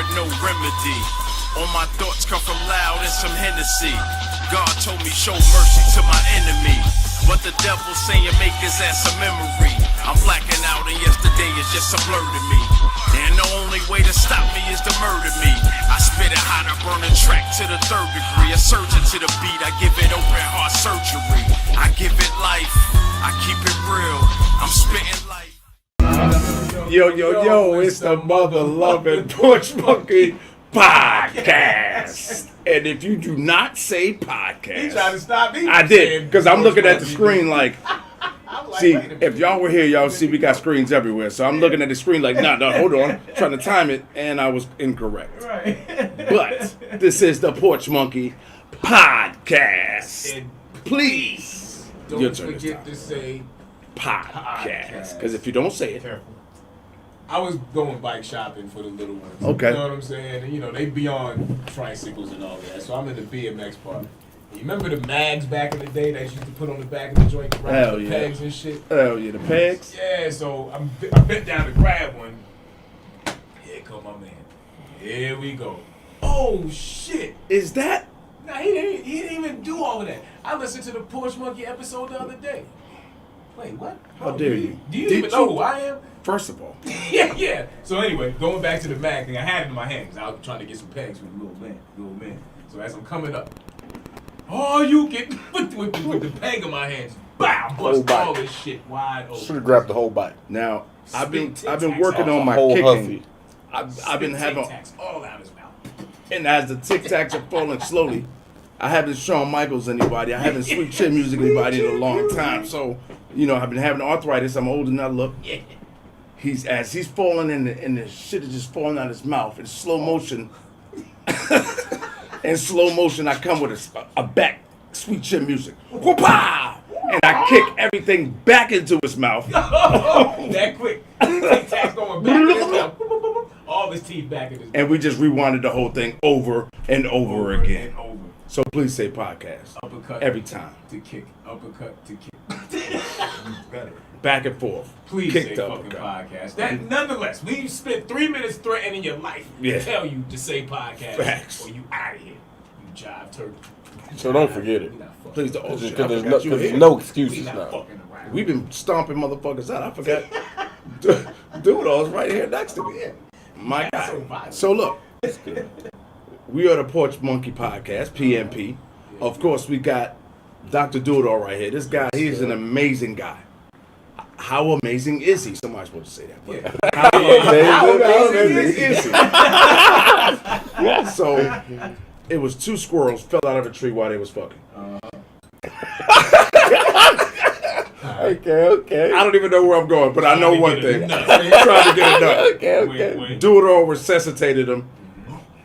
have no remedy. All my thoughts come from loud and some Hennessy. God told me show mercy to my enemy, but the devil saying make his ass a memory. I'm blacking out and yesterday is just a blur to me. And the only way to stop me is to murder me. I spit it hot, I burn a track to the 3rd degree. A surgeon to the beat, I give it open heart surgery. I give it life, I keep it real. I'm spitting life. Yo, it's the Mother Loving Porch Monkey Podcast. And if you do not say podcast, He tried to stop me. I did, because I'm looking at the Monkey. screen like, see, if y'all were here, y'all see we got screens everywhere. So I'm looking at the screen like, no, hold on. Trying to time it, and I was incorrect. Right. But this is the Porch Monkey Podcast. And Please, your don't turn this forget time. to say Podcast. Because if you don't say it, careful. I was going bike shopping for the little ones. Okay. You know what I'm saying? And, you know, they be on tricycles and all that. So I'm in the BMX part. You remember the mags back in the day that you used to put on the back of the joint to ride the pegs and shit? Hell yeah, the pegs. Yeah, so I bent down to grab one. Here come my man. Here we go. Oh, shit. Is that? Nah, he didn't even do all of that. I listened to the Porch Monkey episode the other day. Wait, what? How dare you? Do you Did even know who I am? First of all, yeah. So anyway, going back to the mag thing, I had it in my hand because I was trying to get some pegs with the little man. So as I'm coming up, oh, you get with the peg in my hands, bow, bust all this shit wide open. Should have grabbed the whole bite. now I've been Tic-tacs working off on my whole kicking. huffy. I've been having, Tic-tacs all out his mouth. and as the Tic Tacs are falling slowly, I haven't Shawn Michaels anybody. I haven't Sweet Chin Music anybody in a long time. So you know, I've been having arthritis. I'm older than I look. Yeah. As he's falling and the shit is just falling out his mouth in slow motion. In slow motion, I come with a back Sweet Chin Music. Whoop-ah! And I kick everything back into his mouth. That quick. Tic-tacs going back in his mouth. All his teeth back in his mouth. And we just rewinded the whole thing over and over again. And over. So please say podcast. Uppercut. Every time. To kick. Uppercut to kick. Better. Back and forth. Please Kick say the fucking uppercut. podcast. That nonetheless, we spent 3 minutes threatening your life Yeah. to tell you to say podcast Facts. or you out of here. You jive turkey. So don't forget it. We not fucking. Please don't. Oh, shit, I Because forgot you were there's here. no We excuses not now. fucking around. We've been stomping motherfuckers out. I forgot. Doodle's right here next to me. My That's so God. violent. So look, we are the Porch Monkey Podcast, PMP. Of course, we got Dr. Doodle right here. This guy, he's an amazing guy. How amazing is he? Somebody's supposed to say that. But Yeah. how amazing is he? So, it was 2 squirrels fell out of a tree while they was fucking. Okay. I don't even know where I'm going, but I know Trying to one get a thing. nut. Trying to get it done. Okay. Doodle resuscitated him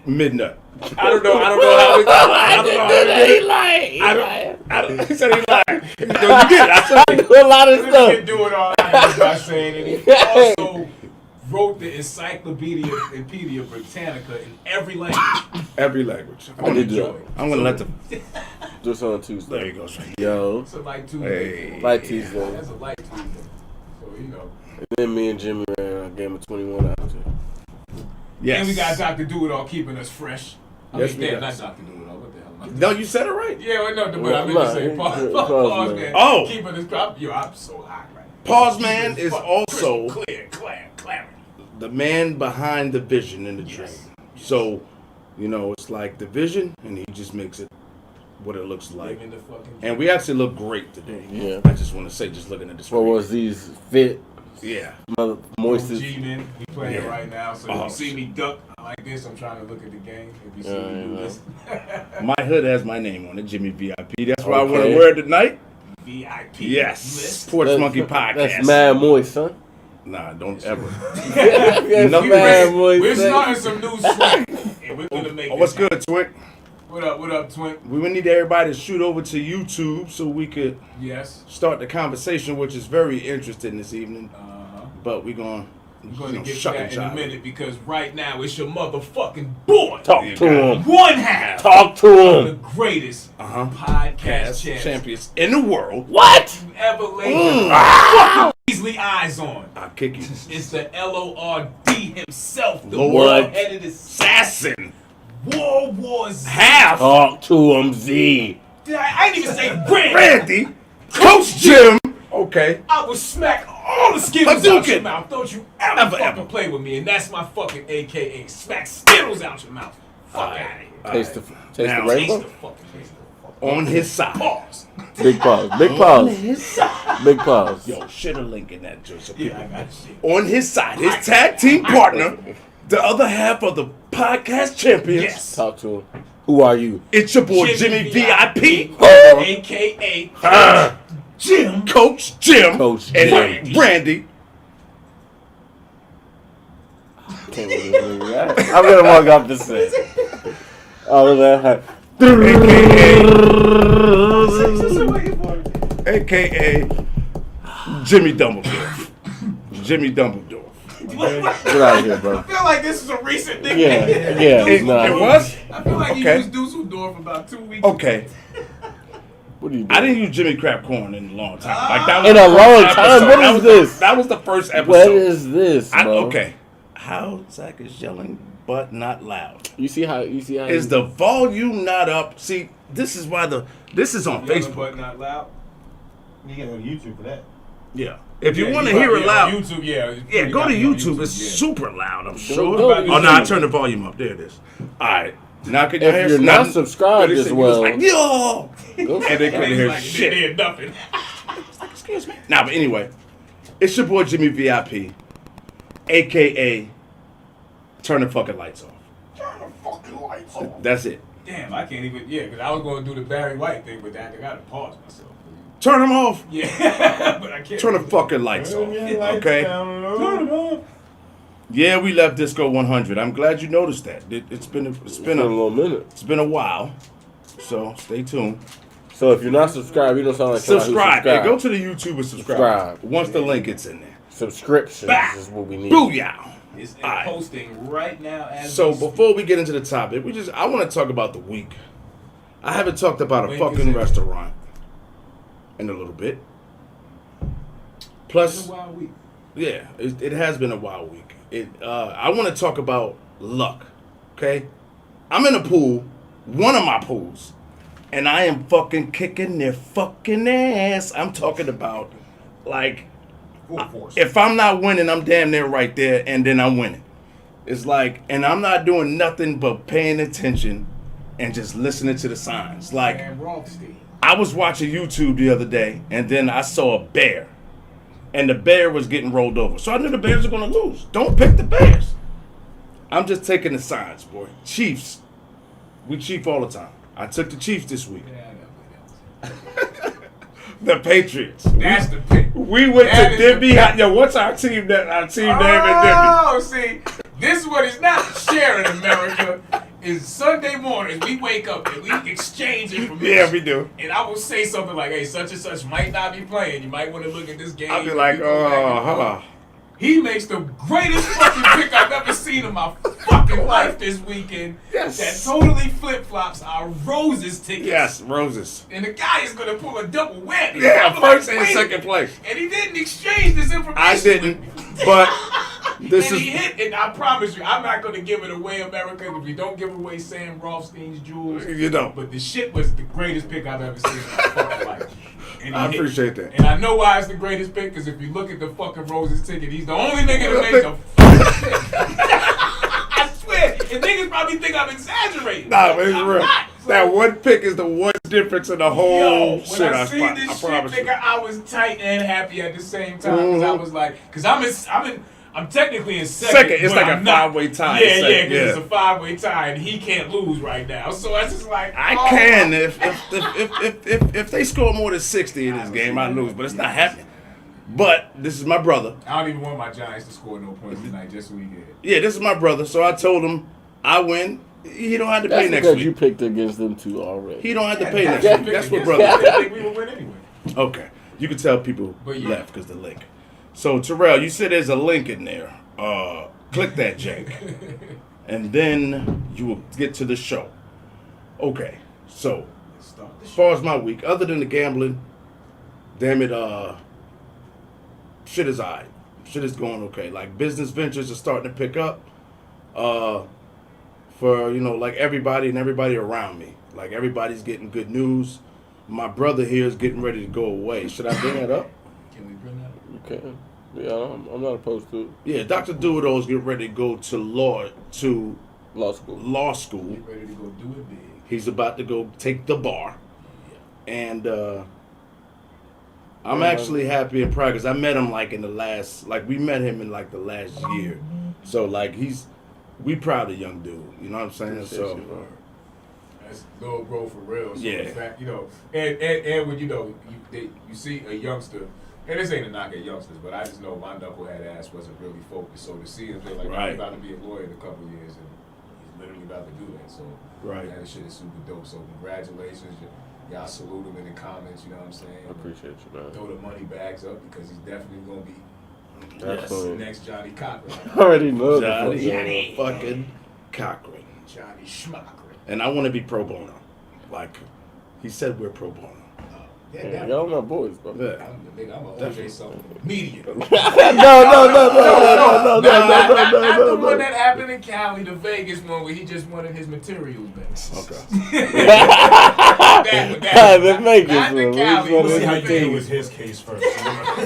midnight. I don't know how he He said he lied. No, you did. I said I do a lot of This stuff. kid doing all that by saying it. He also wrote the Encyclopedia Britannica in every language. every language. I did Enjoy. that. I'm gonna let the. Just on There Tuesday. you go, Shay. Yo. It's a light Tuesday. Hey. Light Tuesday. That's a light Tuesday. So, you know. And then me and Jimmy ran a game of 21 out there. Yes. And we got Dr. Do-It-All keeping us fresh. Yes, we damn, got. not Dr. Do-It-All. What the hell am I No, you said it right. Yeah, well, no, but I meant Nah, to say pause, pause, man. Oh. Keeping us crop. Yo, I'm so hot right now. Pause Keeping Man us is fucking also crystal clear, clarity. the man behind the vision in the dream. Yes. So, you know, it's like the vision, and he just makes it what it looks like. Living the fucking And we actually look great today. Yeah. I just want to say, just looking at the screen. What was these fit, Yeah. mother, moistest? G-Man, he playing Yeah. right now. So if Oh, you see me duck like this, I'm trying to look at the game. If you see me do Yeah. this, My hood has my name on it, Jimmy VIP. That's why I want to Okay. wear it tonight. VIP Yes. list. Porch Monkey Podcast. That's mad moist, son. Nah, don't ever. That's Nothing mad moist. We're son. starting some new swag, and we're gonna make. Oh, what's this good, Twink? happen. What up, Twink? We would need everybody to shoot over to YouTube so we could Yes. start the conversation, which is very interesting this evening. Uh-huh. But we're going We're gonna get to shuck that and in a jive. minute because right now it's your motherfucking boy. Talk Yeah, to God. him. One half. Talk to of the him. greatest Uh-huh. podcast Cast champs champions in the world. What? you ever laid your fucking measly eyes on. I'll kick you. It's the LORD himself, the Lord world-headed assassin. assassin. World War Z. Half. Talk to him, Z. I ain't even say Randy. Randy. Coach Jim. Okay. I will smack all the Skittles out your Hadouken. mouth. Don't you ever Ever, fucking ever. play with me. And that's my fucking AKA. Smack Skittles out your mouth. Fuck out of here. Taste the Taste rainbow. the fucking taste. On his side. Pause. Big pause. Big On pause. his side. Big pause. Yo, shit a link in that joint. So Yeah, people- I got shit. On his side, his tag team partner, the other half of the podcast champions. Yes. Talk to him. Who are you? It's your boy Jimmy VIP. AKA Jim. Coach Jim. Coach And Jim. Randy. Can't believe that. I'm gonna walk off the set. Oh, that. AKA Jimmy Dumbledore. Jimmy Dumbledore. Get out of here, I bro. feel like this is a recent nickname. Yeah. It Nah. was? I feel like Okay. you used Dusseldorf about 2 weeks. Okay. What are you doing? I didn't use Jimmy Crab Corn in a long time. Like that was In the a first long episode. time? What That is was this? That was the first episode. What is this, bro? Okay. How Zach is yelling but not loud. You see how? Is the volume not up? See, this is why this is on Yelling Facebook. but not loud. You gotta go to YouTube for that. Yeah. If you Yeah, want to got- hear it yeah, loud, on YouTube, yeah. yeah, go to got it on YouTube. It's yeah. super loud, I'm sure. go to Oh, no, I YouTube. turned the volume up. There it is. All right. Now can you hear If you're now- not subscribed He as said- he was well, like, yo! go And they couldn't He's hear like, shit. They did nothing. Excuse me. Nah, but anyway, it's your boy Jimmy VIP, aka turn the fucking lights off. Turn the fucking lights on. That's it. Damn, I can't even. Yeah, because I was going to do the Barry White thing with that. I got to pause myself. Turn them off. Yeah, but I can't. Turn the fucking lights off. Turn your lights Okay. down low. Turn them off. Yeah, we left Disco 100. I'm glad you noticed that. It's been a little minute. a while. So stay tuned. So if you're not subscribed, you don't sound like somebody who's Subscribe. Hey, go subscribed. to the YouTube and subscribe. Subscribe. Once the link gets in there. Subscriptions Bah! is what we need. Booyah! It's Alright. posting right now as So we speak. before we get into the topic, I want to talk about the week. I haven't talked about a Week fucking is it? restaurant in a little bit. It's Plus, a wild week. yeah, it has been a wild week. I want to talk about luck. Okay, I'm in a pool, one of my pools, and I am fucking kicking their fucking ass. I'm talking about like Full force. if I'm not winning, I'm damn near right there, and then I'm winning. It's like, and I'm not doing nothing but paying attention and just listening to the signs. Like, Sam Rothstein. I was watching YouTube the other day, and then I saw a bear, and the bear was getting rolled over. So I knew the Bears were going to lose. Don't pick the Bears. I'm just taking the signs, boy. Chiefs. We chief all the time. I took the Chiefs this week. Yeah, I know. The Patriots. That's the pick. We went That to is the Denby. pick. Yo, what's our team? Our team name at Oh, see, this is what is not sharing America. Is Sunday mornings we wake up and we exchange information. Denby? Yeah, we do. And I will say something like, "Hey, such and such might not be playing. You might want to look at this game." I'll be like, You go back and oh, forth. He makes the greatest fucking pick I've ever seen in my fucking life this weekend. Yes. That totally flip flops our Roses tickets. yes, roses. And the guy is gonna pull a double whammy. Yeah, I'm first like, and wait. second place. And he didn't exchange this information. I didn't, but this And is he hit, and I promise you, I'm not going to give it away, America, if we don't give away Sam Rothstein's jewels. You know. But the shit was the greatest pick I've ever seen in my fucking life. And he I hit. appreciate that. And I know why it's the greatest pick, because if you look at the fucking Roses ticket, he's the only nigga to make a fucking pick. I swear. And niggas probably think I'm exaggerating. Nah, but it's I'm real. not. So- That one pick is the one difference in the whole Yo, when shit. I I seen this shit, promise you. nigga, I was tight and happy at the same time. Cause I was like, I'm technically in second. It's but like a I'm not. five-way tie. Yeah, It's like- yeah, because it's a 5-way tie, and he can't lose right now. So I just like, I oh. can if they score more than 60 in this game, I lose. But it's not happening. But this is my brother. I don't even want my Giants to score no points tonight, just so we get it. Yeah, this is my brother. So I told him I win. He don't have to pay That's next because week. you picked against them two already. He don't have to pay next Yeah, week. That's what I brother. didn't think we would win anyway. Okay, you can tell people But yeah. left because the link. So Terrell, you said there's a link in there. Click that, Jake, and then you will get to the show. Okay, so Let's start the as show. far as my week, other than the gambling, damn it, shit is alright. Shit is going okay. Like business ventures are starting to pick up. for, like everybody and everybody around me. Like everybody's getting good news. My brother here is getting ready to go away. Should I bring that up? Can we bring that up? You can. Yeah, I'm not opposed to it. Yeah, Dr. Doodle's getting ready to go to law school. Get ready to go do it big. He's about to go take the bar. And I'm actually happy and proud because I met him we met him in the last year. So we proud of young dude. You know what I'm saying? So that's little bro for real. So yeah. In fact, and when you see a youngster, and this ain't a knock at youngsters, but I just know my knucklehead ass wasn't really focused. So to see him say Right. he's about to be a lawyer in a couple of years, and he's literally about to do that. So Right. that shit is super dope. So congratulations. Y'all salute him in the comments, you know what I'm saying? I appreciate you, man. Throw the money bags up because he's definitely going to be Absolutely. the next Johnny Cochran. I already know Johnny fucking Cochran. Johnny Schmockran. And I want to be pro bono. Like he said, we're pro bono. Yeah, Y'all my boys, bro. Yeah. I'm a OJ something. Media. No. Not the one that happened in Cali, the Vegas one where he just wanted his materials back. Okay. The Vegas Not the one. Cali We'll one. see how you The deal Vegas. with his case first.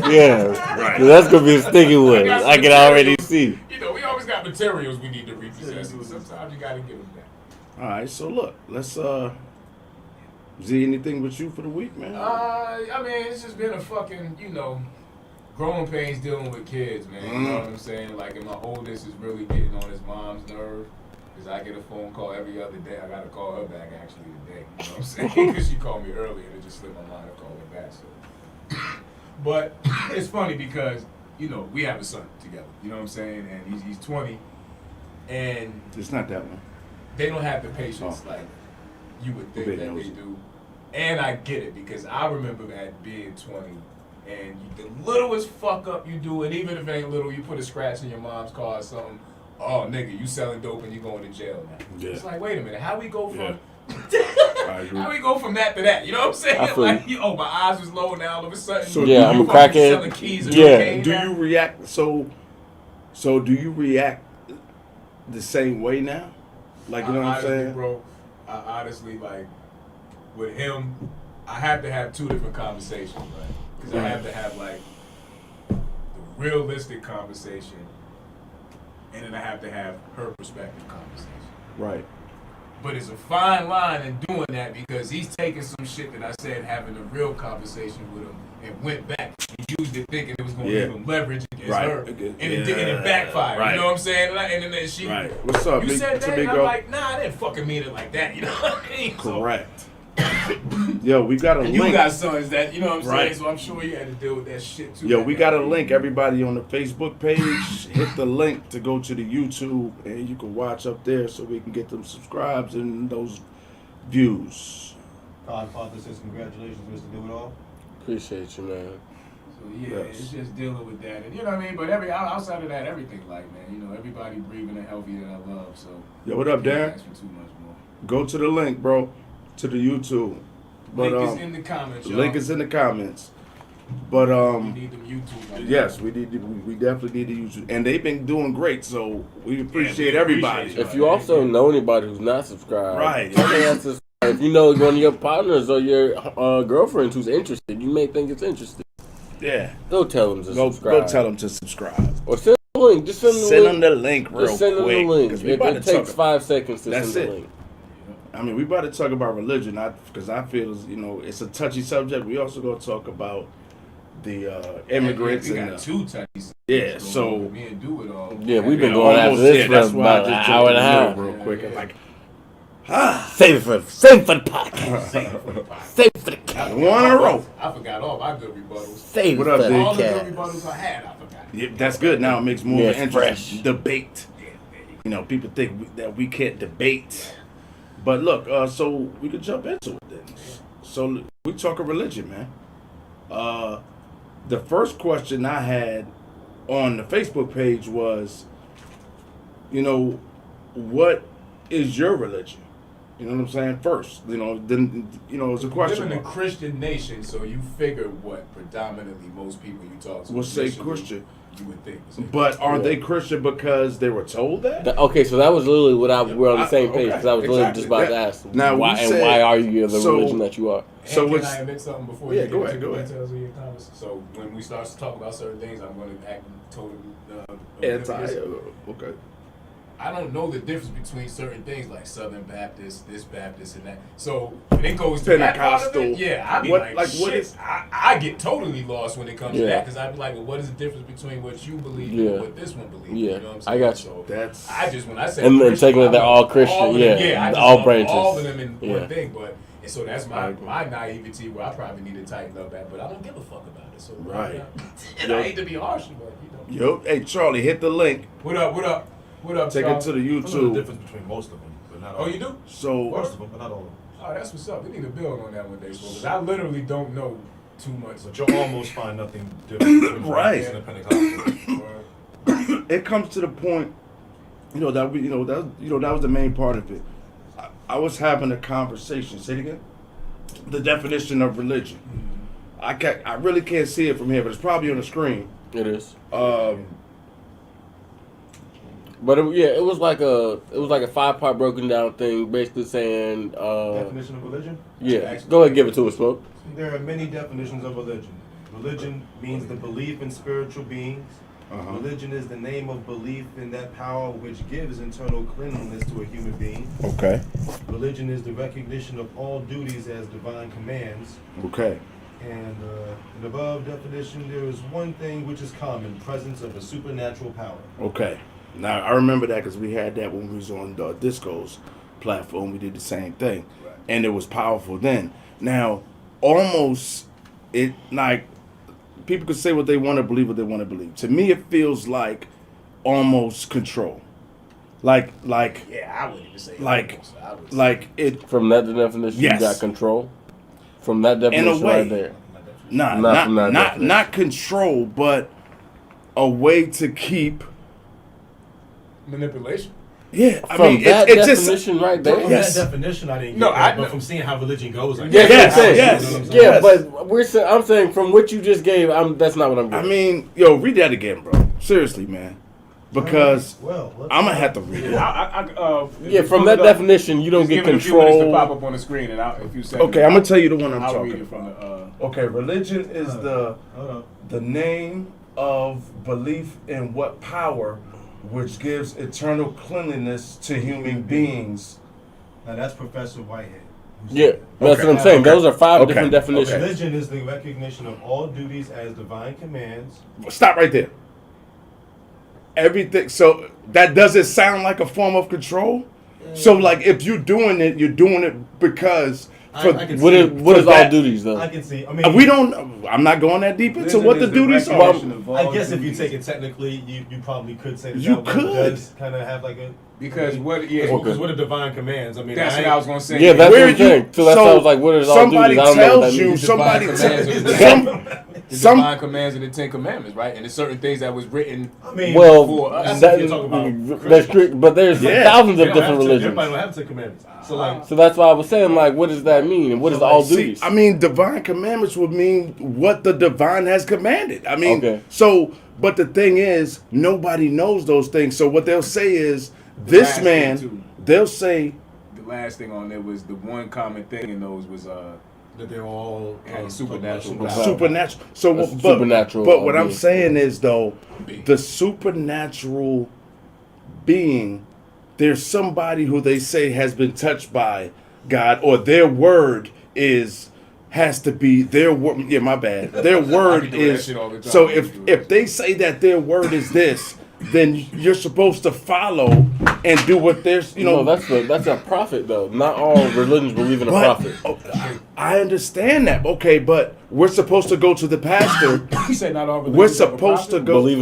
Yeah. Right. That's gonna be a sticky one. got some I can already see. We always got materials we need to repossess. So sometimes you gotta give them back. All right. So look, let's Z, anything with you for the week, man? I mean, it's just been a fucking, growing pains dealing with kids, man. You know what I'm saying? And my oldest is really getting on his mom's nerve. Because I get a phone call every other day. I got to call her back actually today. You know what I'm saying? Because she called me earlier and it just slipped my mind to call her back. So. But it's funny because, we have a son together. You know what I'm saying? And he's 20. And It's not that one. they don't have the patience like you would think that they do. And I get it because I remember at being 20 and the littlest fuck up you do, and even if it ain't little, you put a scratch in your mom's car or something. Oh, nigga, you selling dope and you going to jail now. Yeah. It's like, wait a minute, how we go from I agree. how we go from that to that? You know what I'm saying? I feel Like, my eyes was low now all of a sudden. So Yeah, I'm a fucking crackhead. selling keys and Yeah. cocaine Do now? you react so do you react the same way now? Like, you know what I'm honestly, saying? bro, I honestly, with him, I have to have two different conversations, right? Because I have to have, the realistic conversation, and then I have to have her perspective conversation. Right. But it's a fine line in doing that because he's taking some shit that I said having a real conversation with him and went back and used it thinking it was going to give him leverage against her. And it backfired. Right. You know what I'm saying? And then she, Right. What's up, you big, said that? big And I'm girl? like, nah, I didn't fucking mean it like that. You know what I mean? Correct. Yo, we got a And link. you got sons that, you know what I'm Right. saying? So I'm sure you had to deal with that shit too. Yo, we got a link. Everybody on the Facebook page, hit the link to go to the YouTube, and you can watch up there so we can get them subscribes and those views. Godfather says congratulations, Mr. Do-It-All. Appreciate you, man. So yeah, Yes. it's just dealing with that. And you know what I mean? But outside of that, everything everybody breathing and healthy that I love. So Yo, what up, can't Darren? ask for too much more. Go to the link, bro, to the YouTube. But Link is in the comments, y'all. link is in the comments. But We need them YouTube. yes, we definitely need the YouTube, and they've been doing great. So we appreciate everybody. appreciate If you also know anybody who's not subscribed, Right. tell them to subscribe. If you know one of your partners or your girlfriends who's interested, you may think it's interesting. Yeah, Go tell them to subscribe. go tell them to subscribe. Or send them the link. Just send them the Send link. them the link real Just send them quick. the link. 'cause It, we about it to takes talk. 5 seconds to That's send the it. link. I mean, we about to talk about religion, because I feel it's a touchy subject. We also gonna talk about the immigrants we and got two touchies. Yeah, so- me and Do It All. Yeah, we've been Yeah, going after almost, this yeah, for that's why I about an just hour and a jumped in the half. middle real quick. I'm like, Save it for the podcast. Save it for the cat. one in a row. I forgot all my good rebuttals. Save What it up, for dude? All the the good cat. rebuttals I had, I forgot. Yeah, that's good. Now it makes more Yeah, of an it's interesting fresh. debate. People think that we can't debate. But look, so we could jump into it then. So we talking religion, man. The first question I had on the Facebook page was, what is your religion? You know what I'm saying? First, then it's a We question live in a mark. Christian nation, so you figure what predominantly most people you talk to We'll say initially, Christian. You would think. Say But are Yeah. they Christian because they were told that? Okay, so that was literally what we're on the same page, because I was literally exactly. just about to That- ask. now, why, we and said- why are you the so- religion that you are? So and can it's- I admit something before Yeah, you go get ahead, into go the ahead. details of your comments? So when we start to talk about certain things, I'm going to act totally oblivious. Okay. I don't know the difference between certain things like Southern Baptist, this Baptist, and that. So when it goes to that part of Pentecostal. it, yeah, I be What- like, like, shit. what is- I get totally lost when it comes to Yeah. that because I be like, well, what is the difference between what you believe Yeah. and what this one believes? Yeah, You know what I'm I saying? got you. So That's I just when I say And then Christian, taking it I they're love all Christian, of them. yeah, I just all love branches. all of them in Yeah. one thing, but. And so that's I my agree. naivety where I probably need to tighten up at, but I don't give a fuck about it. So Right. and I hate to be harsh, but Hey Charlie, hit the link. What up? What up? What up? Take it Charles? to the I know the YouTube. difference between most of them, but not all. Oh, you do? So Most of them, but not all of them. Oh, that's what's up. We need to build on that one day, because I literally don't know too much. But you'll almost find nothing different between Right. Baptist and the Pentecostal. it comes to the point, that was the main part of it. I was having a conversation. Say it again. The definition of religion. I really can't see it from here, but it's probably on the screen. It is. But it was like a 5-part broken down thing, basically saying, Definition of religion? yeah. Go ahead, give it to us, folks. There are many definitions of religion. Religion means the belief in spiritual beings. Religion is the name of belief in that power which gives internal cleanliness to a human being. Okay. Religion is the recognition of all duties as divine commands. Okay. And in the above definition, there is one thing which is common, presence of a supernatural power. Okay. Now I remember that because we had that when we was on the Disco's platform. We did the same thing, and it was powerful then. Now, almost it like people could say what they want to believe, what they want to believe. To me, it feels like almost control. Like Yeah, I wouldn't even say like almost. I would say- like it. From that definition, Yes. you got control. From that definition way. right there. Not Not from that not definition. not control, but a way to keep. manipulation. Yeah, I From mean, that it just definition right there. From Yes. that definition, I didn't No, get that, I but know. from seeing how religion goes, I Yeah, get Yes, it. yes, You know what I'm yes. saying? but I'm saying from what you just gave, that's not what I'm I getting. mean, yo, read that again, bro. Seriously, man, because Well, let's I'm gonna have to read it. Yeah, from that definition, you don't Just get give it a few minutes to control. pop up on the screen, and if you say Okay, I'm gonna tell you the one I'm I'll talking read it from about. the. Okay, religion is Hold on. the name of belief in what power which gives eternal cleanliness to human beings. Now that's Professor Whitehead. who said Yeah, that. that's Okay. what I'm saying. Okay. Those are 5 Okay. different definitions. Religion is the recognition of all duties as divine commands. Stop right there. Everything. So that doesn't sound like a form of control. So like, if you're doing it because for, I can What see is it. what is all that- duties though? I can see. I mean, we don't. I'm not going that deep into what the duties are. I guess if you take it technically, you probably could say that You that one could. does kind of have like a Because what? Yeah, because what are divine commands? I mean, that's what I was gonna say. Yeah, that's Where what I'm you- saying. So that's why I was like, what is all somebody duties? I don't know what that tells you, means. somebody Divine tells commands are the some divine commands of the 10 Commandments, right? And there's certain things that was written. I mean, Well, For us. that's if you're talking about that's strict, but there's Yeah. thousands they of don't different have to- religions. Everybody don't have 10 commandments. So like, So that's why I was saying, like, what does that mean? And what is So, all like, See, duties? I mean, divine commandments would mean what the divine has commanded. I mean, Okay. so, but the thing is, nobody knows those things. So what they'll say is, this last man, thing, too. they'll say, The last thing on there was the one common thing in those was that they're all supernatural talking about power. supernatural. So, That's but, supernatural, but what I'm being. saying is, though, the supernatural being, there's somebody who they say has been touched by God, or their word has to be their word. Yeah, my bad. Their word doing that is. shit all the time. So if they say that their word is this, then you're supposed to follow and do what there's. No, that's a prophet though. Not all religions believe in a But prophet. I understand that. Okay, but we're supposed to go to the pastor. He said not all religions We're have a supposed to prophet. go. Believe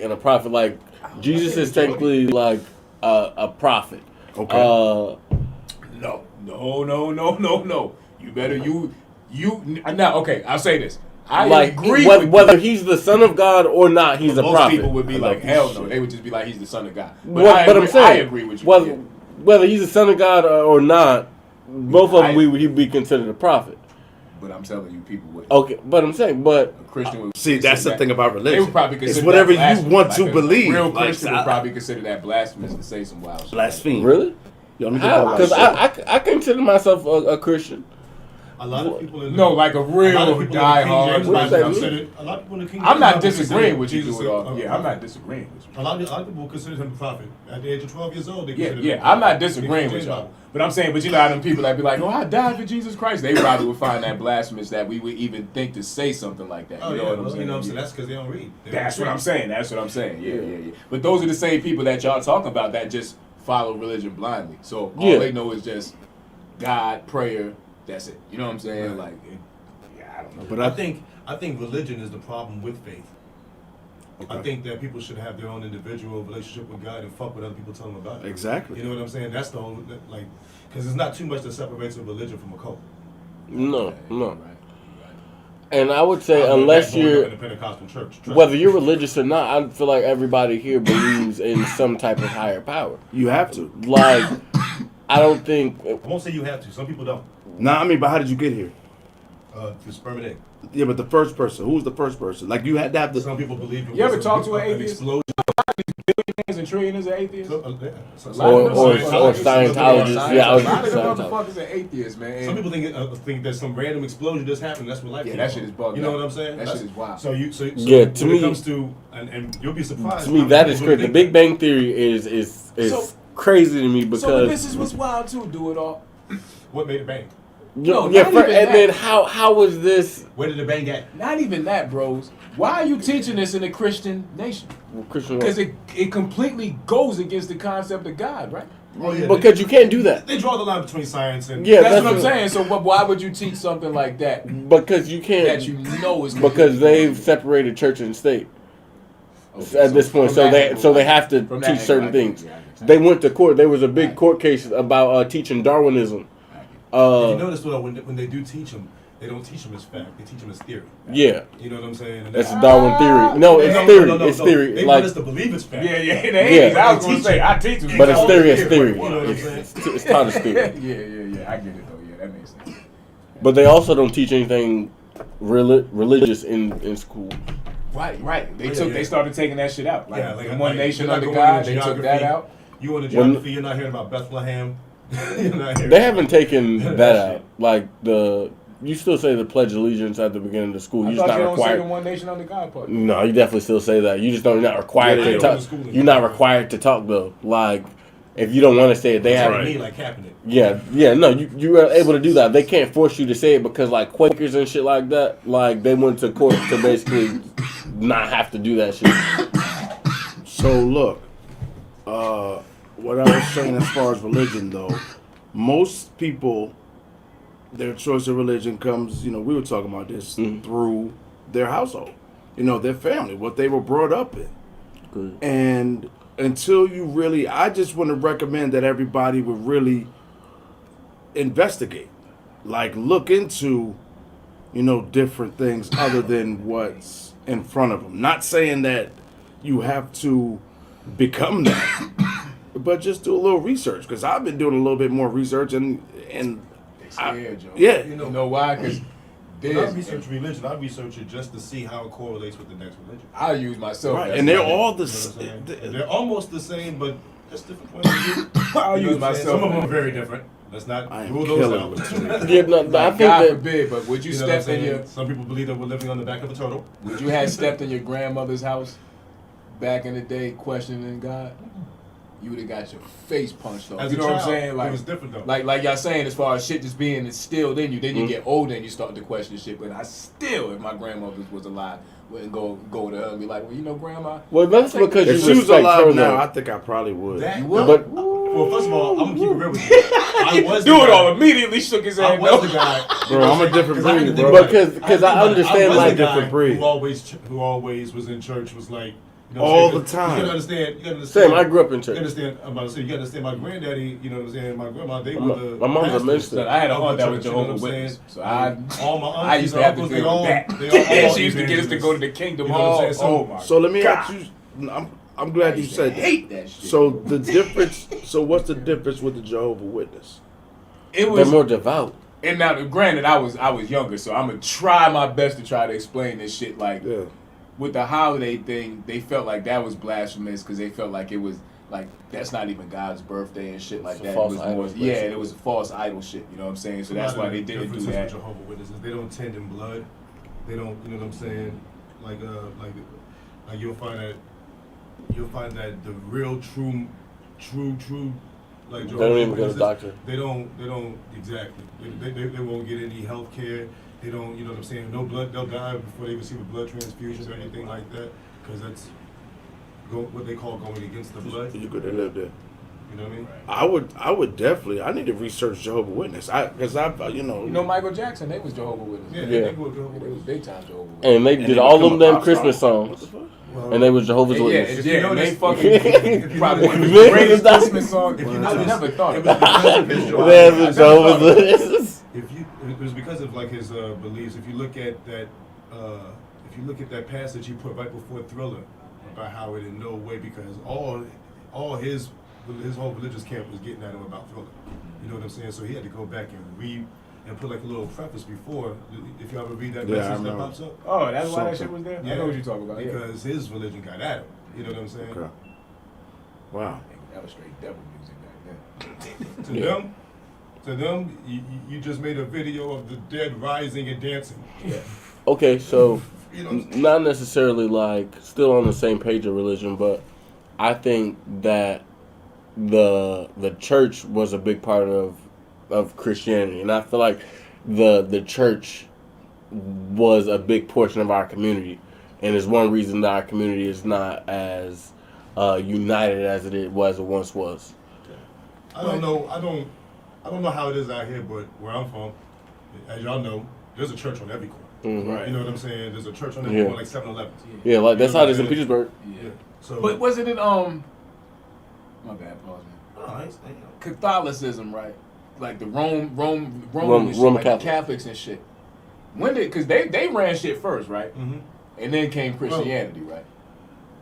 in a prophet. Like Jesus is technically like a prophet. Okay. No. You better you now. Okay, I'll say this. I Like agree with you. whether he's the son of God or not, he's a Most prophet. people would be like, hell no. They would just be like, he's the son of God. But Well, I but agree, I'm saying, I agree with you. Well, yeah. whether he's a son of God or not, both of them he'd be considered a prophet. But I'm telling you, people would. Okay, but I'm saying, but A Christian would See, that's the thing about They religion. would probably consider It's whatever that you want blasphemous. to Like believe. A real Like, Christian would probably consider that blasphemous to say some wild shit. blaspheme. really, Yo, let me get that because right. I consider myself a Christian. A lot of people in No, like a real lot of people in the King diehard. James What does Bible that consider- a lot of people in the King I'm James not Bible disagreeing consider with you, Jesus do it all. a- Yeah, I'm not disagreeing with you. A lot of people consider him a prophet. At the age of 12 years old, they Yeah, consider yeah, him a I'm not prophet. disagreeing The with King y'all. James But I'm saying, but you know how them people that be like, oh, I died for Jesus Christ. They probably would find that blasphemous that we would even think to say something like that. Bible. Oh, You know yeah, what I'm well, saying? you know what I'm saying? Yeah. That's because they don't read. They That's don't what I'm read. saying. That's what I'm saying. Yeah, yeah, yeah. But those are the same people that y'all talking about that just follow religion blindly. So all Yeah. they know is just God, prayer. That's it. You know what I'm saying? Right. Like, yeah, I don't know. But I think religion is the problem with faith. I Okay. think that people should have their own individual relationship with God and fuck what other people tell them about it. Exactly. You know what I'm saying? That's the whole, like, because there's not too much that separates a religion from a cult. No, no. Right. And I would say, I learned unless that growing up you're, in a Pentecostal church. Trust whether me. you're religious or not, I feel like everybody here believes in some type of higher power. You have to. Like, I don't think. I won't say you have to. Some people don't. Nah, I mean, but how did you get here? Through sperm and egg. Yeah, but the first person. Who was the first person? Like, you had to have the. Some people believe it You was ever talk to an an atheist? explosion. Billionaires and trillionaires are atheists. Or Scientologists. Yeah, I a was lot of them Scientologists. motherfuckers are atheists, man. Some people think that some random explosion just happened. That's what life. Yeah, came that from. shit is bugged You know out. what I'm saying? That That's- shit is wild. So Yeah, when to it me- comes to and you'll be surprised. To me, how that many is people crazy. The think Big that. Bang Theory is So- crazy to me So because this is what's wild too. Do it all. What made it bang? No, yeah, not for, even and that. then how was this Where did it bang at? Not even that, bros. Why are you teaching this in a Christian nation? Christian? Because it completely goes against the concept of God, right? Oh, yeah, Because you can't do that. they draw the line between science and Yeah, That's what I'm saying. So why would you teach something like that Because you can't. that you know is Because they've separated church and state Okay, at this point, from so that they angle, have to from that teach certain angle, I things. get you, I get you. They went to court. There was a big Right. court case about teaching Darwinism. If you notice though, when they do teach them, they don't teach them as fact. They teach them as theory. Yeah, You know what I'm saying? And that's a Darwin theory. No, it's theory. It's theory. They Like, want us to believe it's fact. Yeah, in the 80s, Yeah. I was going to say, I teach them. but it's all theory. It's theory, theory. you know what I'm It's taught as theory. yeah. I get it though. Yeah, that makes sense. But they also don't teach anything religious in school. Right. They Yeah. They started taking that shit out. Like, Yeah, like in One Nation you're not Under going God, into they took that geography. out. You in the geography, you're not hearing about Bethlehem. You're not hearing They haven't taken That that shit. out. Like you still say the Pledge of Allegiance at the beginning of the school. I You're thought just you not don't say the required. One Nation Under God part. No, you definitely still say that. You just don't. You're not required Yeah, to I talk. went to school in You're not Georgia. required to talk though. Like if you don't want to say it, they have. Right. Me like Kaepernick. Yeah. No, you are able to do that. They can't force you to say it because like Quakers and shit like that. Like they went to court to basically not have to do that shit. So look, what I was saying as far as religion though, most people, their choice of religion comes, we were talking about this, through their household, their family, what they were brought up in. Good. And until you really, I just want to recommend that everybody would really investigate, like look into, different things other than what's in front of them. Not saying that you have to become that, but just do a little research, because I've been doing a little bit more research and They scared, Joe. yeah. You know why? Because When I research religion, I research it just to see how it correlates with the next religion. I use myself. Right, as and they're my- all the You know what I'm saying? same. They're almost the same, but just different points of view. I'll You know use what I'm saying? myself. Some of them are very different. Let's not I am rule those killing out. with Yeah, no, I Like, think God that. forbid, but would you, You know what I'm step in saying? your Some people believe that we're living on the back of a turtle. would you have stepped in your grandmother's house back in the day questioning God? You would have got your face punched off. As You a know what I'm child, saying? Like it was different though. Like y'all saying, as far as shit just being instilled in you, then you get older and you start to question shit. But I still, if my grandmother was alive, wouldn't go to her and be like, well, grandma. Well, that's because If you she was respect her. alive now, I Though. think I probably would. That, You would? But well, first of all, I'm gonna keep it real with you. I was the Do it guy- all immediately shook his I head. was No. the guy. Bro, I'm a different 'Cause I had to breed, think bro. about it. Because I understand, was like, the guy different breed. who always was in church was like what I'm All saying? the time. You gotta understand. Same, I grew up in You church. understand? I'm about to say. You gotta understand. My granddaddy. You know what I'm saying? My grandma. They My- were the. my mom's a pastors minister. I had a of aunt the that was church, you know Jehovah's what I'm Witness, saying? so I all my I aunties used to and have to uncles, deal with that. they all She used to get us to go to the Kingdom You know what I'm Hall. saying? Oh my! So let me God. ask you. I'm glad I you used to said that. hate that shit. So the difference. So what's the difference with the Jehovah's Witness? it They're was more devout. And now, granted, I was younger, so I'm gonna try my best to try to explain this shit. Like Yeah. with the holiday thing, they felt like that was blasphemous because they felt like it was like that's not even God's birthday and shit like It's a that. false It was idol, more, basically. it was a false idol shit. You know what I'm saying? So that's why they didn't do that. Jehovah's Witnesses, they don't tend in blood. They don't, you know what I'm saying? Like you'll find that the real true like They Jehovah's don't even go to Witnesses, the doctor. They don't exactly. They won't get any health care. They don't, you know what I'm saying? No blood. They'll die before they receive a blood transfusion or anything like that, because that's what they call going against the blood. You could have lived there. You know what I mean? I would definitely. I need to research Jehovah's Witness. Because You know Michael Jackson, they was Jehovah's Witnesses. Yeah, Yeah. they go Jehovah's They was Witnesses. big time Jehovah's Witnesses. And they And did they all become of a them pop Christmas star. songs. What the fuck? Well, And they was Jehovah's Yeah, Witnesses. and you they notice- fucking probably one of the Millions greatest of dollars. Christmas songs. If you I notice, never thought it about was because of it. his There's I never the Jehovah's thought about it. Witnesses. It was because of like his beliefs. If you look at that passage he put right before Thriller about how it in no way, because all his whole religious camp was getting at him about Thriller. You know what I'm saying? So he had to go back and read and put like a little preface before. If you ever read that Yeah, I message that remember. pops up, Oh, that's why that Something. shit was there? Yeah. I know what you're talking about. Yeah. because his religion got at him. You know what I'm saying? Okay. Wow. That was straight devil music back then. To them, you just made a video of the dead rising and dancing. Yeah. Okay, so You know what I'm saying? not necessarily like still on the same page of religion, but I think that the church was a big part of Christianity, and I feel like the church was a big portion of our community, and is one reason that our community is not as united as it once was. I don't know how it is out here, but where I'm from, as y'all know, there's a church on every corner. Mhm. You know what I'm saying? There's a church on every Yeah. corner, like 7-Eleven. Yeah, like that's You know how what it is in I'm saying? Petersburg. Yeah. So, But wasn't it my bad, pause man. no, I ain't saying. Catholicism, right? Like the Roman and shit, Roman like the Catholic. Catholics and shit. When did? Because they ran shit first, right? Mm-hmm. And then came Christianity, right?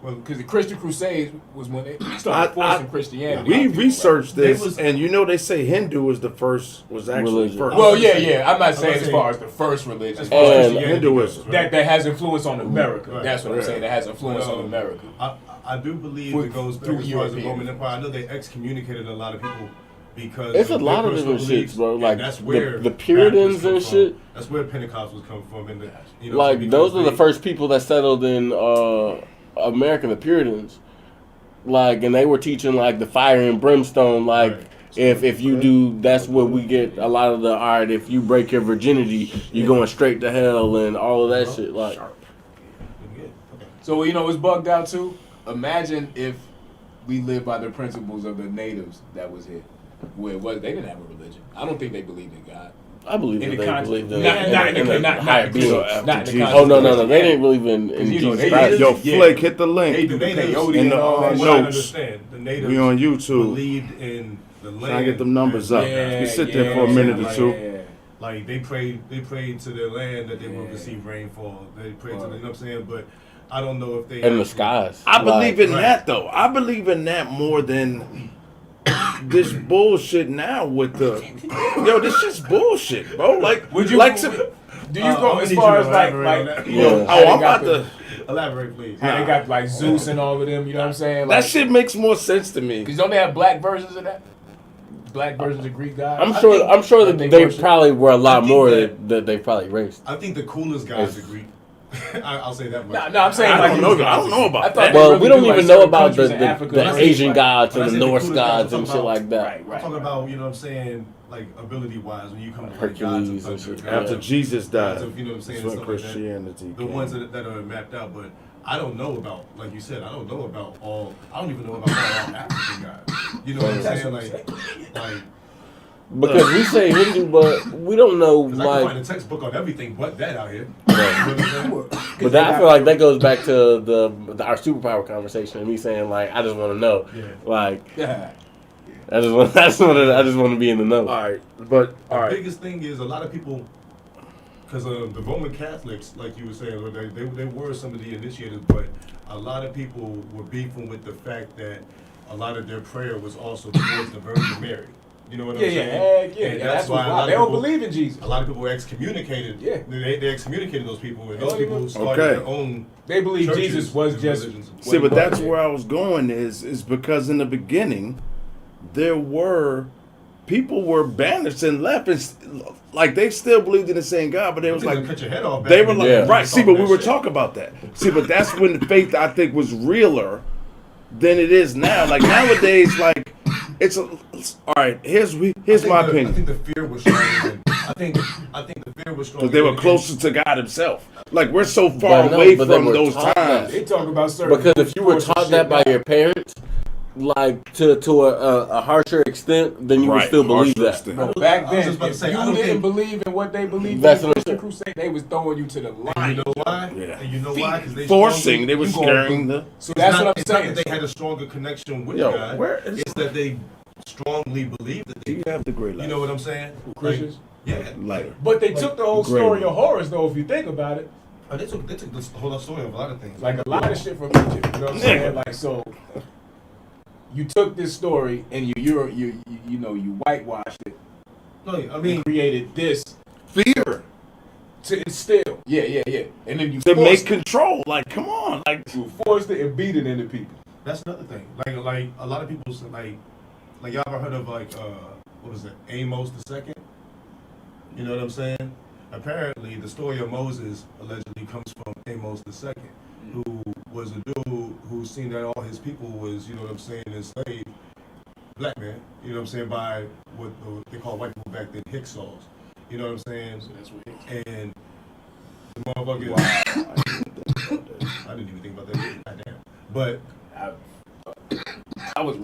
Well, Because the Christian Crusades was when they started forcing Christianity. We on people, researched They this, was- and they say Hindu was actually Religion. first. Right? Well, yeah, I'm yeah. I'm not saying saying- as far as the first religion. as far as And Christianity Hinduism. goes, right? That has influence on America. Right. That's what I'm Right. saying. That has influence on America. I do believe For- it goes through back as far as the Europeans. Roman Empire. I know they excommunicated a lot of people because It's a of lot their of different personal shits, beliefs, bro. and Like that's where the Puritans Baptists come and from. shit. That's where Pentecostals come from, and Like because those are the they- first people that settled in America, the Puritans. Like, and they were teaching like the fire and brimstone. Like, Right. if you do, that's what we get a lot of the. All right, if you break your virginity, you're going straight to hell and all of that shit. Like, Sharp. Yeah, okay. So you know what's bugged out too? Imagine if we lived by the principles of the natives that was here. Where it was, they didn't have a religion. I don't think they believed in God. I believe In that the they context- believed in not higher in beings. the- not in the Jesus. context Oh no, of no, no! They Christianity. didn't believe in You know, Jesus they Christ. did. Yo, Yeah. Flake, hit the link. They do the natives- peyote in and the, all that notes. What I shit. understand, the natives We on YouTube. believed in the land. Trying to get them numbers up. Yeah, We sit yeah, there for a minute or like- two. yeah. Like they prayed to their land that they would Yeah. receive rainfall. They prayed to Right. the, you know what I'm saying? But I don't know if they In the actually- skies. I believe in Right. that though. I believe in that more than this bullshit now with the this shit's bullshit, bro. Like, Would you? like Do to, you I'm go gonna as need far you as to like elaborate on like that. you know? Yeah. how they I'm got about the- to. Elaborate, please. How they got like Zeus and all of them. You know what I'm saying? That Like, shit makes more sense to me. Because don't they have black versions of that? Black versions of Greek gods. I'm I sure. think I'm sure that that they they worship- probably were a lot think more that- that they probably erased. I think the coolest guys It's- are Greek. I'll say that much. No, I'm saying I like don't know. I don't know I about thought that. they Well, really we don't do, like, even know certain about countries in Africa. the When I say- Asian gods when I and the say the Norse coolest guys, gods I'm and talking shit like that. Right, I'm right. talking about, you know what I'm saying, like ability wise, when you come to like Hercules gods and thunder, shit. gods After of- Jesus died, gods of, you know what I'm saying, that's when stuff like that. Christianity The came. ones that are mapped out, but I don't know about, like you said, I don't know about all. I don't even know about all African guys. You know what I'm saying? Like, Because we say Hindu, but we don't know 'cause I can find like. a textbook on everything but that out here. You know what I'm saying? But that, I feel like that goes back to our superpower conversation and me saying like I just want to know, Yeah. like Yeah. I just want to be in the know. All right, but all The right. biggest thing is a lot of people because the Roman Catholics, like you were saying, they were some of the initiators, but a lot of people were beefing with the fact that a lot of their prayer was also towards the Virgin Mary. You know what I'm saying? Yeah. And That's why why they don't believe in Jesus. A lot of people were excommunicated. Yeah. They excommunicated those people, and those Oh, people yeah. started Okay. their own. They believe churches Jesus was and just. religions. See, but that's Yeah. where I was going is because in the beginning, there were people were banished and left, and like they still believed in the same God, but they was They like cut your head off. they were like Yeah. right. See, but we were talking. talking about that. See, but that's when the faith I think was realer than it is now. Like nowadays, like it's all right. Here's my I opinion. think the fear was stronger. I think the fear was stronger. Because they were than- closer to God Himself. Like we're so far But no, away but they from were those taught times. They talk about certain. Because if you were sports and taught that shit by now. your parents, like to a harsher extent, then you would Right, still believe harsher that. extent. Bro, back I was then, just about to if say, you I don't didn't think- believe in what they believed That's in what the I'm Christian crusade, they was throwing you to the line. And you know why? Yeah. And you know why? Because they Forcing, they were you gonna scaring the. So that's what I'm It's not saying. that they had a stronger connection with Yo, God. where is- It's that they strongly believed that Do they. you have the great You light? know what I'm saying? Christians. Like, yeah. Lighter. But they took the whole Great. story of Horus, though, if you think about it. Oh, they took the whole story of a lot of things. Like a lot of shit from Egypt. You know what I'm saying? Like, so you took this story and you whitewashed it, No, I mean, created this Fear to instill. Yeah. And then you to make forced, control. Like, come on. Like, you forced it and beat it into people. that's another thing. Like a lot of people say, like y'all ever heard of what was it, Amos the Second? You know what I'm saying? Apparently, the story of Moses allegedly comes from Amos the Second, who was a dude who seen that all his people was, you know what I'm saying, enslaved, black man. You know what I'm saying, by what they call white people back then Hyksos. You know what I'm saying? So that's what And the motherfucker. I didn't even think about that. Goddamn. But I was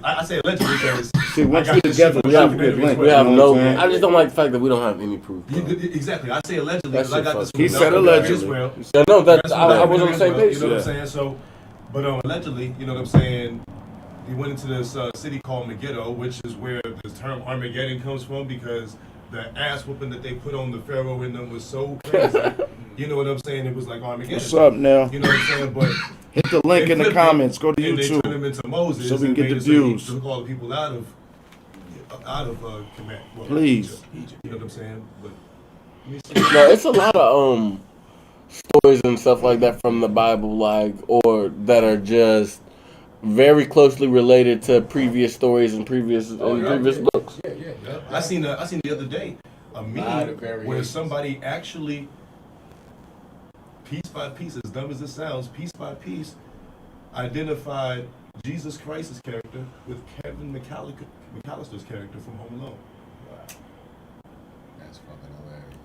I say allegedly because see, once I got we're this together, shit from we have the a good documentary link. as We have You know no. what I'm saying? I just don't like the fact that we don't have any proof. You, bro. exactly. I say allegedly That because I shit got this. fucking- from He the said documentary allegedly. Israel. Yeah, no, That's I from was on the same Israel, page. You know what I'm Yeah. saying? So, but allegedly, you know what I'm saying? He went into this city called Megiddo, which is where the term Armageddon comes from because the ass whooping that they put on the Pharaoh in them was so crazy. You know what I'm saying? It was like Armageddon. What's up now? You know what I'm saying? But Hit the link they in the flipped it, comments. Go to and they turned him YouTube. into Moses so we can and get made the it so he views. took all the people out of command. Well, Please. Egypt. You know what I'm saying? But No, it's a lot of stories and stuff like that from the Bible, like or that are just very closely related to previous stories and previous books. Yeah. yeah, I seen the other day a Lot meme of variations. where somebody actually piece by piece, as dumb as it sounds, piece by piece, identified Jesus Christ's character with Kevin McAllister's character from Home Alone. That's fucking hilarious.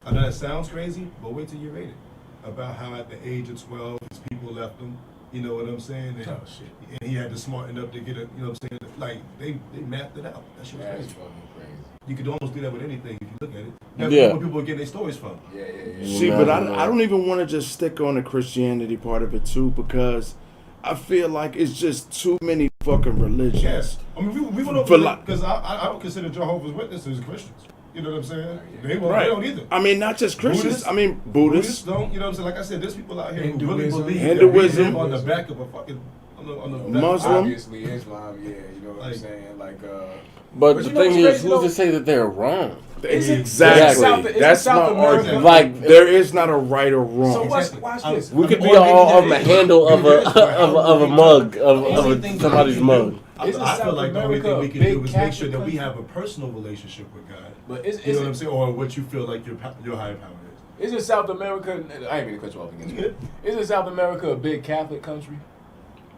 I know that sounds crazy, but wait till you read it. About how at the age of 12, his people left him. You know what I'm saying? And, Oh shit. and he had to smarten up to get it. You know what I'm saying? Like they mapped it out. That shit was That's crazy. fucking crazy. You could almost do that with anything if you look at it. That's Yeah. where people are getting their stories from. Yeah. See, but I don't even want to just stick on the Christianity part of it too because I feel like it's just too many fucking religions. Yes. I mean, we went For over like- because I don't consider Jehovah's Witnesses Christians. You know what I'm saying? They Right. don't either. I mean, not just Christians. Buddhists? I mean, Buddhists Buddhists. don't. You know what I'm saying? Like I said, there's people out here who really Hinduism. believe Hinduism. that we live on the back of a fucking on the back Muslim. Obviously Islam. Yeah. You know what I'm Like- saying? Like But But the you know thing what's is, crazy, who's though? to say that they're wrong? Isn't Exactly. South- isn't That's my South America- argument. Like There is not a right or wrong. So watch I'm- this. we could I'm be arguing all that on the it- handle of it is, but how of do a we mug do- of Only thing that somebody's we can mug. do- Isn't I feel South like the only America thing we a can do big is make Catholic sure that we country? have a personal relationship with God. But is You know what I'm it saying? Or what you feel like your higher power is. isn't South America? I ain't mean to cut you off again. Isn't South America a big Catholic country?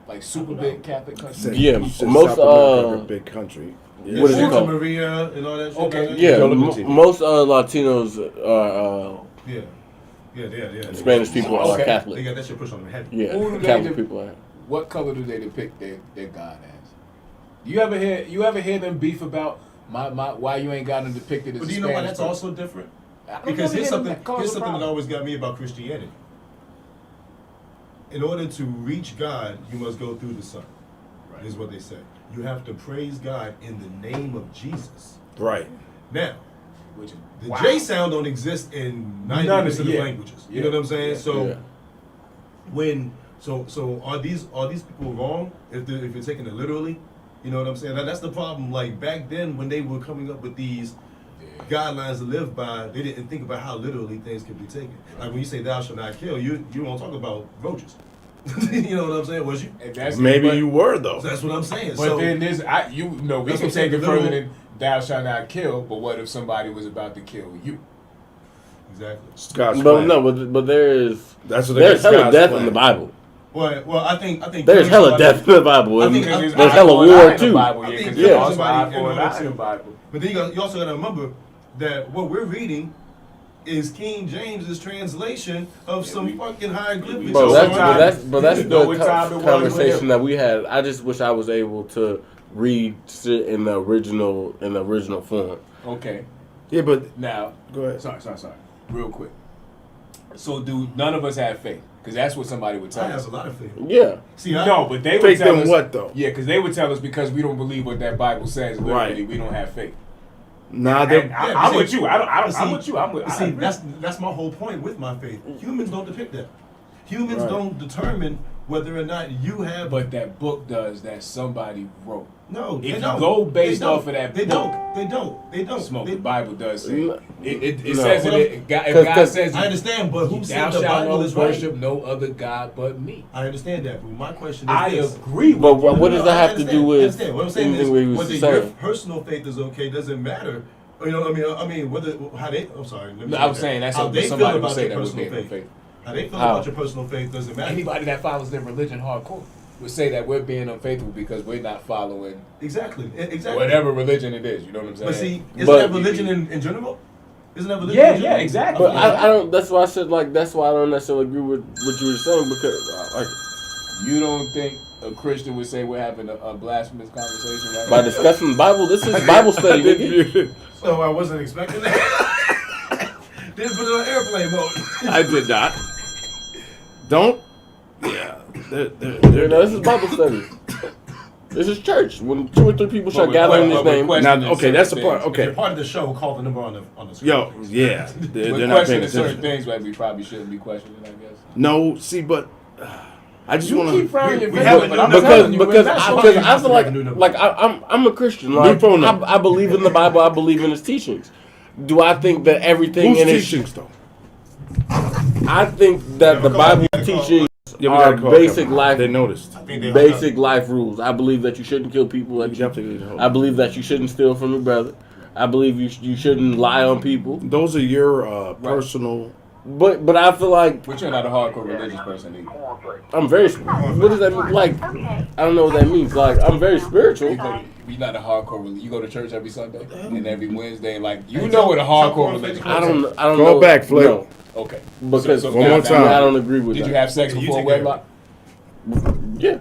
Like super big Catholic country? Said- Yeah, you said most, South America, a big country. Yeah. What is it Santa called? Maria and all that shit. Okay. like that? Yeah, Show them the TV. most Latinos are Yeah. Spanish people are Okay. They Catholic. got that shit pushed on them heavy. Yeah, Who do they Catholic do- people are. What color do they depict their God as? You ever hear them beef about my why you ain't got them depicted as But a do you know why Spanish that's person? also different? I don't Because never here's hear them something cause a that problem. always got me about Christianity. In order to reach God, you must go through the Son. Right. Is what they say. You have to praise God in the name of Jesus. Right. Now, which is The wow. J sound don't exist in 90% of languages. You know what I'm saying? Yeah. So so are these people wrong if you're taking it literally? You know what I'm saying? That's the problem. Like back then when they were coming up with these guidelines to live by, they didn't think about how literally things could be taken. Like when you say thou shalt not kill, you won't talk about roaches. You know what I'm saying? Was you? Maybe you were though. That's what I'm saying. But So then we can take it further than thou shalt not kill. But what if somebody was about to kill you? exactly. God's But plan. no, but there's That's what there's hella God's death plan. in the Bible. Well, I think There's hella death in the Bible. I And think- there's I- hella eye for an eye war in the too. Bible, I yeah, think because killing there's also somebody eye in for an order eye in to- the Bible. But then you also got to remember that what we're reading is King James's translation of some fucking hieroglyphics. Bro, So that's you know what time the it was with conversation him. that we had. I just wish I was able to read shit in the original form. Okay, Yeah, but now go ahead. sorry, real quick. So do none of us have faith? Because that's what somebody would tell I us. have a lot of faith. Yeah. See, No, but they would Faith tell in us what, though? Yeah, because they would tell us because we don't believe what that Bible says. Literally, Right. we don't have faith. nah, And they, I'm with you. I'm See, with you. I'm with. See, that's my whole point with my faith. Humans don't depict that. Humans Right. don't determine whether or not you have. But that book does that somebody wrote. no, if they you don't. go based They don't. off of that they book, don't. They don't. They don't. Smoke. They, The Bible does say No. it No. says Well, if God says I understand, but who thou said the shalt Bible not is right? worship no other God but me. I understand that, but my question is I this. agree with But you. what does that I have to understand, do I with understand. What I'm saying anything we is, was whether saying? your personal faith is okay doesn't matter. You know, I mean, whether how they. I'm sorry. let me No, say I was that. saying that's how what they somebody feel would about say your that would personal be faith. faith. How they feel How? about your personal faith doesn't matter. Anybody that follows their religion hardcore would say that we're being unfaithful because we're not following Exactly. whatever religion it is. You know what I'm saying? But see, isn't But- that religion in general? Isn't that religion? Yeah, in general? yeah, exactly. But I don't. That's why I said that's why I don't necessarily agree with what you were saying because You don't think a Christian would say we're having a blasphemous conversation right by now? discussing the Bible, this is Bible study, nigga. So I wasn't expecting that. Didn't put it on airplane mode. I did not. Don't. Yeah. You know, this is Bible study. This is church. When 2 or 3 people shall gather in His name. Now, okay, that's the part. If Okay. you're part of the show, call the number on the screen. Yo, yeah. They're We're not paying questioning certain attention. things that we probably shouldn't be questioning, I guess. No, see, but I just You want keep frowning your we face, haven't but done I'm that. telling you, we're because not I supposed to feel have like a new number. like I'm a Christian. New Like phone number. I believe in the Bible. I believe in its teachings. Do I think that everything whose in its teachings though? I think that the come on, Bible you gotta call. teachings Yeah, we are gotta call basic them. life. They noticed. I think they Basic life rules. I believe that you shouldn't kill people. That You you, definitely need to hold I believe that you shouldn't steal from your brother. I believe you shouldn't lie on people. Those are your personal. But I feel like But you're not a hardcore religious person either. I'm very. What does that mean? Like I don't know what that means. Like I'm very spiritual. You're not a hardcore religious. You go to church every Sunday and every Wednesday, and like you know what a hardcore religious person. I don't Go know. back, Flip. No, Okay. because One more time. I don't agree with Did that. you have sex Yeah, you before take care of wedlock? Yeah.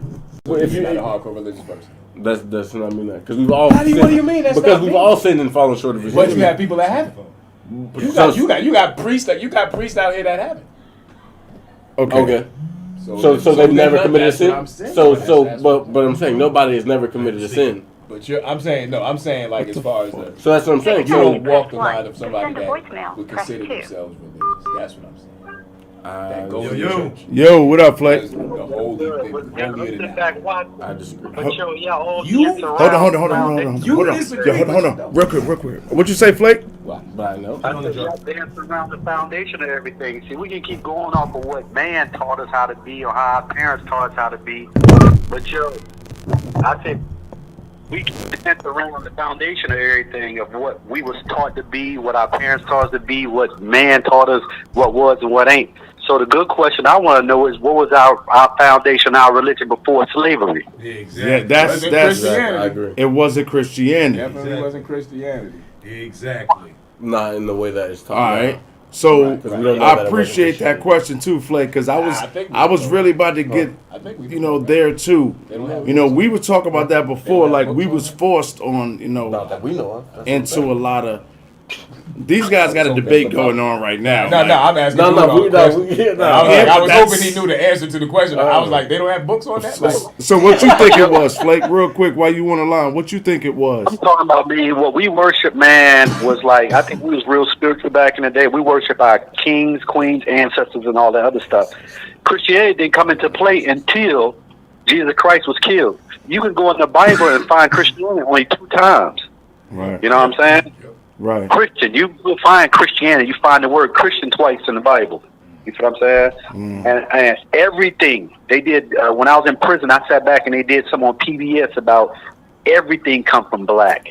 Well, if You're you not a hardcore religious person. that's not mean that because we've all What do you mean? That's because not we've me. all sinned and fallen short of His But you glory. have people that haven't. You got priests out here that haven't. Okay. So they've then never committed a that's what sin. I'm saying. But I'm saying nobody has never committed a sin. But I'm saying like as far as the So that's what I'm saying. you don't So walk the line of somebody Send a that voicemail. would Press consider 2. themselves religious. That's what I'm saying. That goes to yo. church. Yo, what up, That's Flake? the holy thing, holier than thou. I disagree. But y'all all You- dance Hold on, around hold on, hold on, around hold it. on. You Hold on. disagree, Yo, hold but you on. don't. Real quick. What you say, Flake? But I know. I said y'all dance around the foundation of everything. See, we can keep going off of what man taught us how to be or how our parents taught us how to be. But I said we can dance around the foundation of everything of what we was taught to be, what our parents taught us to be, what man taught us what was and what ain't. So the good question I want to know is what was our foundation, our religion before slavery? Yeah, that's Christianity. I agree. it. Wasn't Christianity. Definitely wasn't Christianity. Exactly. Not in the way that it's taught. All right. So Right, 'cause we don't know I that it appreciate wasn't that question too, Flake, because I I think we was do. really about to get I think we there too. They don't have We were talking about that before, They don't have like we books was on forced on Not that we know of. That's into a lot of These guys got a debate going on right now. No, I'm asking. No, Dude all the questions. I was that's- hoping he knew the answer to the question. I was like, they don't have books on that. Like, So what you think it was, Flake? Real quick, while you on the line, what you think it was? I'm talking about me. What we worship, man, was like, I think we was real spiritual back in the day. We worship our kings, queens, ancestors, and all that other stuff. Christianity didn't come into play until Jesus Christ was killed. You can go in the Bible and find Christianity only 2 times. Right. You know what I'm saying? Right. Christian. You will find Christianity. You find the word Christian twice in the Bible. You see what I'm saying? And everything they did when I was in prison, I sat back and they did some on PBS about everything come from black.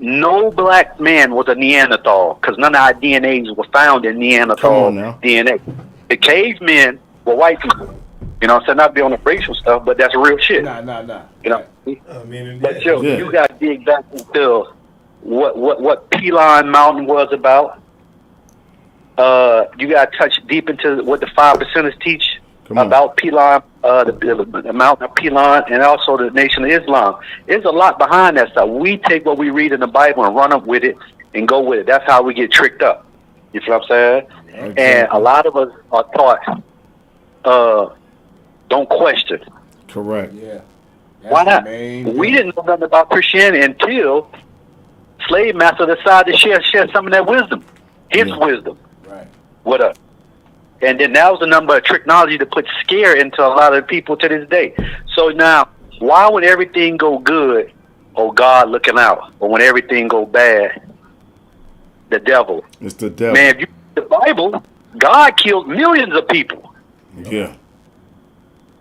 No black man was a Neanderthal because none of our DNAs were found in Neanderthal DNA. The cavemen were white people. You know what I'm saying? Not be on the racial stuff, but that's real shit. nah. You know? I mean, But yo, Yeah. you got to dig back into what Pelon Mountain was about. You got to touch deep into what the 5%ers teach about Pelon, the mountain of Pelon, and also the Nation of Islam. There's a lot behind that stuff. We take what we read in the Bible and run up with it and go with it. That's how we get tricked up. You see what I'm saying? Exactly. And a lot of us are taught, don't question. Correct. Yeah. Why not? We didn't know nothing about Christianity until slave master decided to share some of that wisdom, his wisdom, Right. with us. And then that was the number of technology to put scare into a lot of people to this day. So now, why when everything go good, oh God looking out, or when everything go bad, the devil? It's the devil. Man, if you read the Bible, God killed millions of people. Yeah.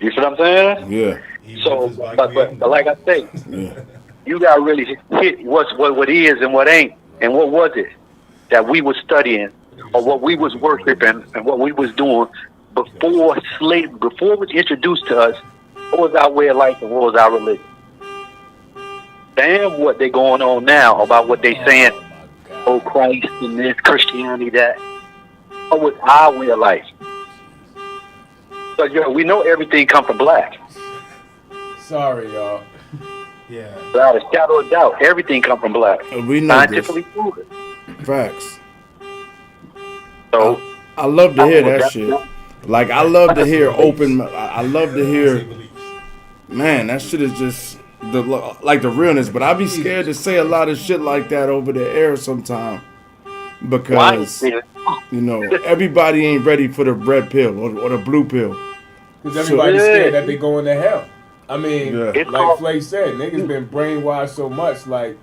You see what I'm saying? Yeah. So, but like I say, Yeah. you got to really hit what is and what ain't, and what was it that we was studying, or what we was worshiping, and what we was doing before before it was introduced to us. What was our way of life and what was our religion? Damn, what they going on now about what they saying? Oh, Christ and this Christianity that. What was our way of life? So we know everything come from black. Sorry, y'all. yeah. Without a shadow of doubt, everything come from black. We know this. Scientifically proven. Facts. So I love to hear that that's- shit. Like, I love to hear open. I love to hear. Man, that shit is just the realness. But I be scared to say a lot of shit like that over the air sometime because you know everybody ain't ready for the red pill or the blue pill. Because everybody's scared that they going to hell. I mean, Yeah. like Flake said, niggas been brainwashed so much. Like,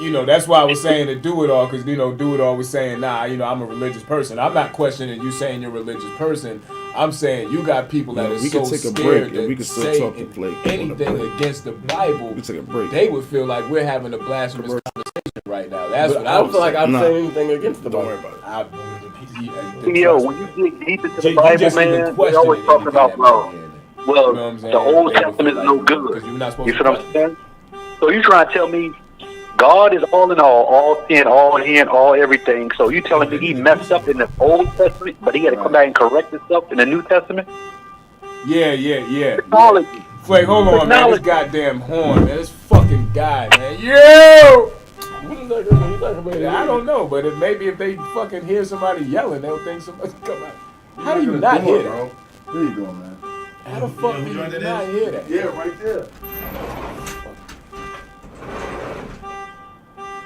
you know, that's why I was saying to Do It All, because, you know, Do It All was saying, nah, you know, I'm a religious person. I'm not questioning you saying you're a religious person. I'm saying you got people that are we so can take a scared break and we can still say talk to Flake on the anything break. against the Bible. We take a break. They would feel like we're having a blasphemous conversation right now. That's But what I I don't was feel like saying. I've said anything against the Don't Bible. worry about it. Yo, when you dig deep into the You Bible, just even man, we question always it, talk and you about get well, that man. well, You know what I'm saying? the Old They would Testament feel is like, no you know, good. 'cause you're not supposed You to see what I'm question. saying? So you trying to tell me God is all in all in, all in, all everything. So you telling me he messed up in the Old Testament, but he had to come back and correct himself in the New Testament? Yeah. Technology. Flake, hold on, man. This Technology. goddamn horn, man. This fucking guy, man. Yo! What is that gonna be like? I don't know, but maybe if they fucking hear somebody yelling, they'll think somebody's come out. How do you not hear that? There you go, man. How the fuck do you not hear that? Yeah, right there.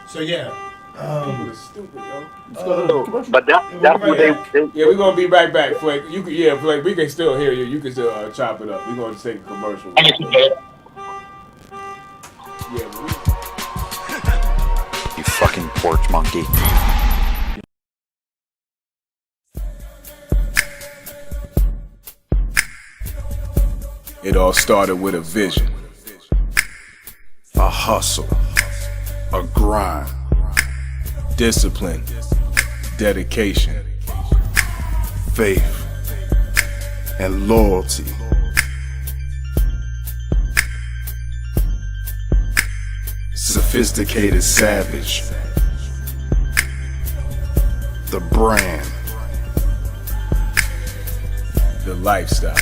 So yeah. People are stupid, yo. So, but that's what they Yeah, we're gonna be right back, Flake. Flake, we can still hear you. You can still chop it up. We're gonna take a commercial. Yeah, You fucking porch monkey. It all started with a vision. A hustle, a grind, Discipline, dedication, faith, and loyalty. Sophisticated savage. The brand. the lifestyle.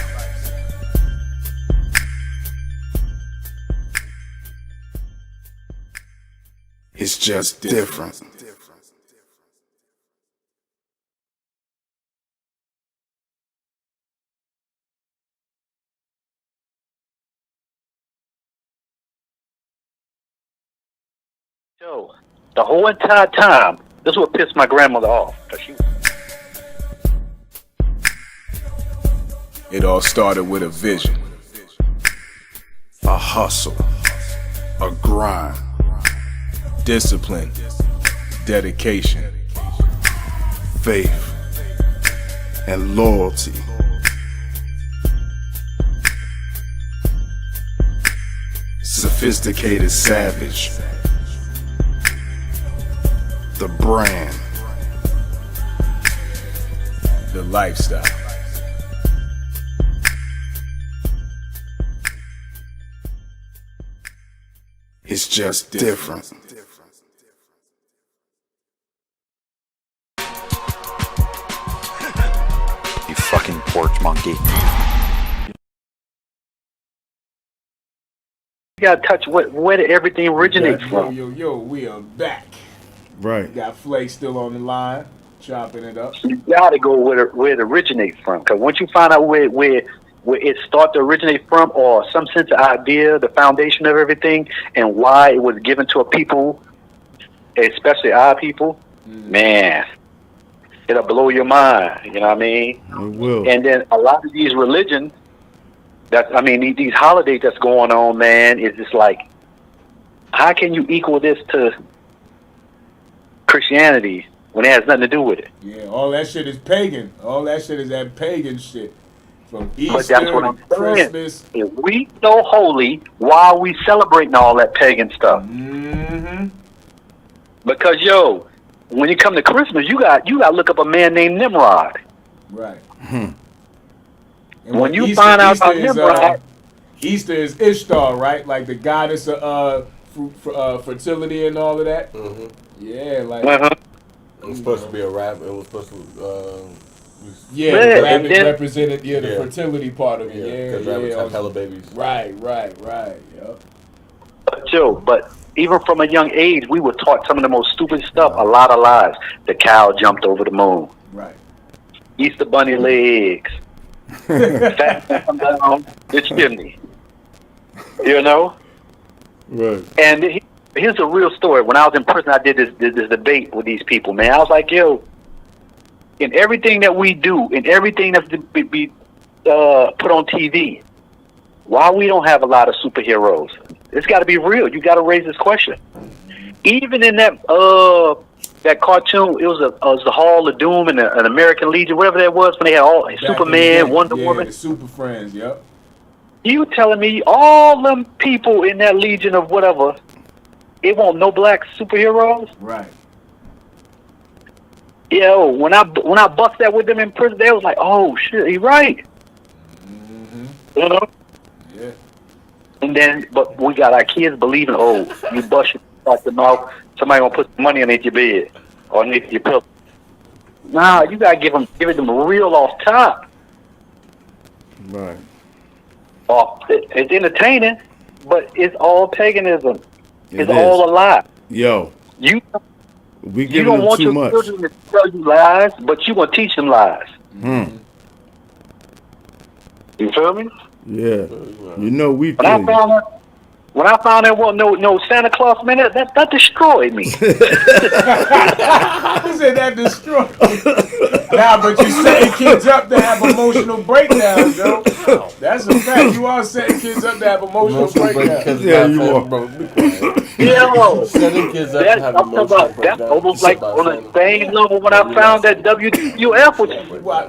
It's just different. So, the whole entire time, this is what pissed my grandmother off. 'Cause she It all started with a vision, a hustle, a grind, discipline, dedication, faith, and loyalty. Sophisticated savage, the brand, the lifestyle. It's just different. You fucking porch monkey. you gotta touch where did everything originate from. Yo, we are back. Right. Got Flake still on the line, chopping it up. You gotta go where it originates from. Because once you find out where it started to originate from, or some sense of idea, the foundation of everything, and why it was given to a people, especially our people, man, it'll blow your mind. You know what I mean? It will. And then a lot of these religions, these holidays that's going on, man, is just like, how can you equal this to Christianity when it has nothing to do with it? Yeah, all that shit is pagan. All that shit is that pagan shit. From But Easter that's what I'm to saying. Christmas. If we so holy, why are we celebrating all that pagan stuff? Mm-hmm. Because when you come to Christmas, you got to look up a man named Nimrod. Right. When you find out about Nimrod, Easter is Ishtar, right? Like the goddess of fertility and all of that. Mm-hmm. Yeah, like It was supposed to be a rabbit. It was supposed to. yeah, Yeah, the rabbit and then- represented the Yeah. fertility part of it. because Yeah, rabbits yeah. have hella babies. Right. Yep. but even from a young age, we were taught some of the most stupid stuff, a lot of lies. The cow jumped over the moon. Right. Easter bunny legs. Fat man come down the chimney. You know? Right. And here's a real story. When I was in prison, I did this debate with these people, man. I was like, in everything that we do, in everything that's to be put on TV, why we don't have a lot of superheroes? It's got to be real. You got to raise this question. Even in that cartoon, it was the Hall of Doom and an American Legion, whatever that was, when they had all Back in the Superman, day, Wonder yeah, Woman. the Super Friends. Yep. You telling me all them people in that Legion of whatever, it won't no black superheroes? Right. When I bust that with them in prison, they was like, "Oh shit, he right." Mm-hmm. You know. Yeah. And then, but we got our kids believing, you bust your mouth, somebody gonna put some money underneath your bed or underneath your pillow. Nah, you gotta give it them real off top. Right. It's entertaining, but it's all paganism. It's It all is. a lie. Yo, You we you giving don't them want too your much. children to tell you lies, but you gonna teach them lies. You feel me? Yeah. You know we When I feel you. found there wasn't no Santa Claus, man, that destroyed me. He said that destroyed. Nah, but you setting kids up to have emotional breakdowns, yo. That's a fact. You are setting kids up to have emotional breakdowns. Yeah, you are. Yo, Setting kids up to have I'm talking emotional about that's breakdowns. almost like on the same level when I found that WWF was.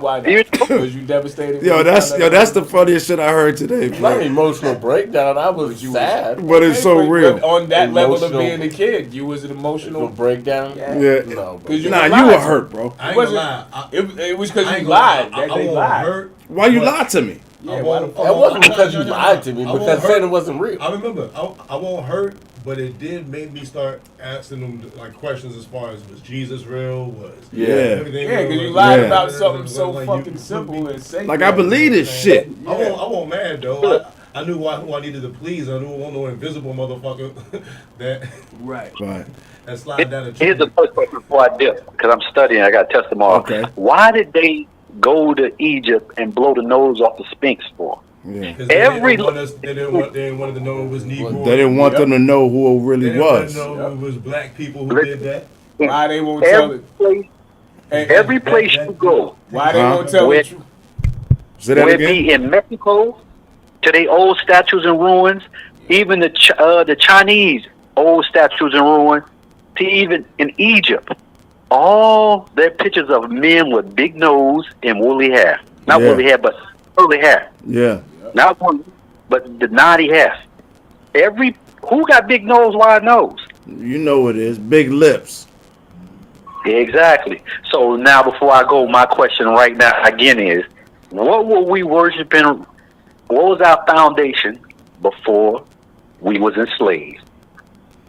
Why You not? know? Was you devastated? Yo, when you found that's the funniest shit I heard today, Not an bro. emotional breakdown. I was sad. But it's so But real. on that level of Emotional- being a kid, you was an Emotional emotional. breakdown. Yeah. No, bro. 'Cause you Nah, were you were lied. hurt, bro. I ain't wasn't- gonna lie. It was because I you ain't gonna lie. lied. That I they won't lied. hurt. Why you but lied to me? Yeah, I why the won't- fuck? That wasn't No, because no, you no, lied to me. I won't Because hurt. saying it wasn't real. I remember. I won't hurt, but it did make me start asking them like questions as far as was Jesus real? Was Yeah. everything Yeah, real? because you Like, lied Yeah. about something so like, fucking you simple put me- and safe. Like I believe this shit. I won't mad though. I knew who I needed to please. I knew I wasn't no invisible motherfucker that Right. Right. that slide down the Here's the first question before I dip, because I'm studying. I got to test tomorrow. Okay. Why did they go to Egypt and blow the nose off the Sphinx for? Yeah. Because Every- they didn't want to know it was Negro. They didn't want them to know who it They really didn't want was. to know it was black people who did that. Why they won't tell Every it? place, every place you go, Why they Huh? won't tell Where- the truth? Say that whether it again. be in Mexico, to their old statues and ruins, even the Chinese old statues and ruins, to even in Egypt, all their pictures of men with big nose and woolly hair. Not Yeah. woolly hair, but curly hair. Yeah. Not woolly, but the naughty hair. Who got big nose, wide nose? You know it is. Big lips. Exactly. So now, before I go, my question right now again is, what were we worshiping? What was our foundation before we was enslaved?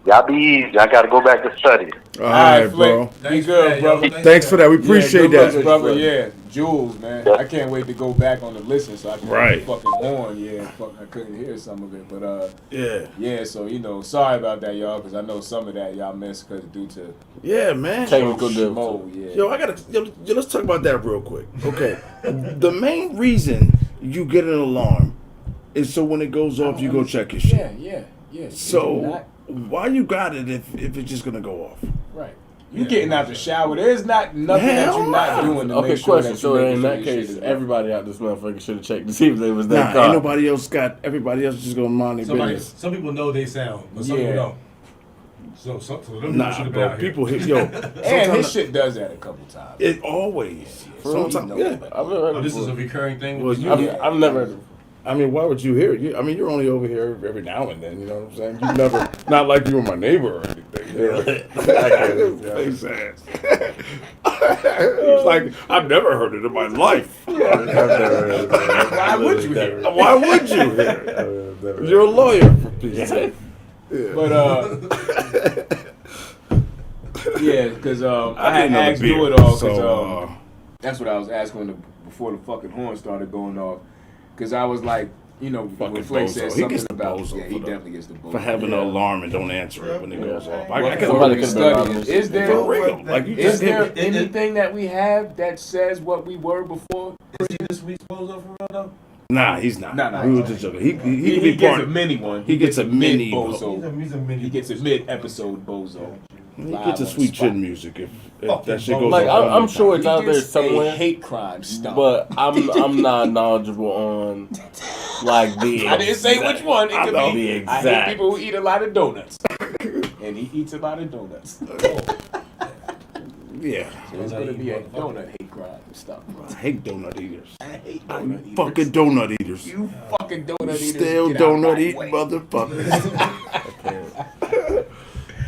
Y'all be easy. I got to go back to study. All right, bro. Be good, brother. Thanks for that. We appreciate yeah, good that. looks, brother. Yeah, Jules, man. I can't wait to go back on the listen so I can Right. hear the fucking horn. Yeah, fuck, I couldn't hear some of it, but Yeah. yeah. So sorry about that, y'all, because I know some of that y'all missed because due to Yeah, man. Technical Schmo, difficulty. yeah. Yo, let's talk about that real quick. Okay. The main reason you get an alarm is so when it goes off, you go check your shit. Yeah. So why you got it if it's just gonna go off? Right. You getting out the shower. There's not nothing that Hell you're not no. doing to Okay, make sure question. that So you in that making sure your case, shit is everybody out this motherfucker should have checked to see if they was that Nah, car. ain't nobody else got. Everybody else just gonna mind their business. Some people know they sound, but some Yeah. people don't. So them people Nah, should have been bro. out here. People hit yo. and sometimes his shit does that a couple times. It always. Sometimes, know yeah. that. I've never heard Oh, it this is a before. recurring thing. Well, you- I've never heard it. I mean, why would you hear it? I mean, you're only over here every now and then. You know what I'm saying? You never, not like you were my neighbor or anything. You know? Face ass. It's like I've never heard it in my life. Why would you hear it? Why would you hear it? You're a lawyer, for Pete's sake. But yeah, because I had didn't know the asked beer, Do It All because so, that's what I was asking before the fucking horn started going off. Because I was like, when Fucking Flake bozo. said He something gets the about bozo yeah, he for the- definitely gets the bozo. for having an alarm and don't answer it when it goes off. I What can Somebody we could've been studying? honest. Is there for real. Like you is just there hit me. anything that we have that says what we were before? Is he this week's bozo for real though? Nah, he's not. Nah, we he's were just joking. He can He be gets part. a mini one. He gets a mini bozo. He's a mini. He gets a mid-episode bozo. He live gets a on sweet the chin spot. music if Fuck that you, shit bro. goes Like off. I'm sure it's He out there gets somewhere, a hate crime stuff. but I'm not knowledgeable on like the. I didn't say which one. It I could know. be. The I hate exact. people who eat a lot of donuts, and he eats a lot of donuts. Yeah. So it's gonna be a donut hate crime stuff. I hate donut eaters. I hate I donut eaters. fucking donut eaters. You fucking donut eaters. Still get out donut my eating way. motherfuckers.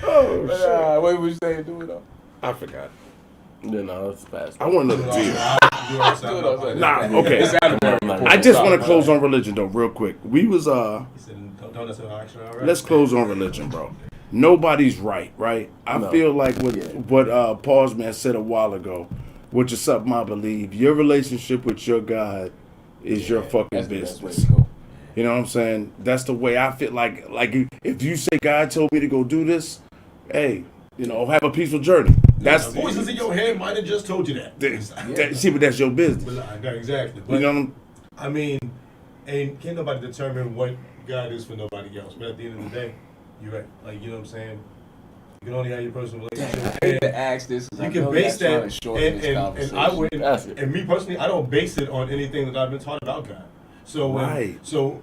Oh But, shit. what was you saying? Do it though. I forgot. Yeah, no, it's fast. I want another beer. Nah, okay. It's out of there. I just want to close on religion though, real quick. We was He said, donuts are actually all right. let's close on religion, bro. Nobody's right? I No. feel like what Paul's man said a while ago, which is something I believe. Your relationship with your God is your fucking That's the best way business. to go. You know what I'm saying? That's the way I feel. Like if you say God told me to go do this, hey, have a peaceful journey. That's Voices in your head might have just told you that. see, but that's your business. But, exactly. You But know what I'm I mean, and can't nobody determine what God is for nobody else. But at the end of the day, you're right. Like, you know what I'm saying? You can only have your personal relationship. I hate to ask this. 'cause I You can know base y'all trying that, to shorten this and conversation. I wouldn't, Ask it. and me personally, I don't base it on anything that I've been taught about God. So, Right. so,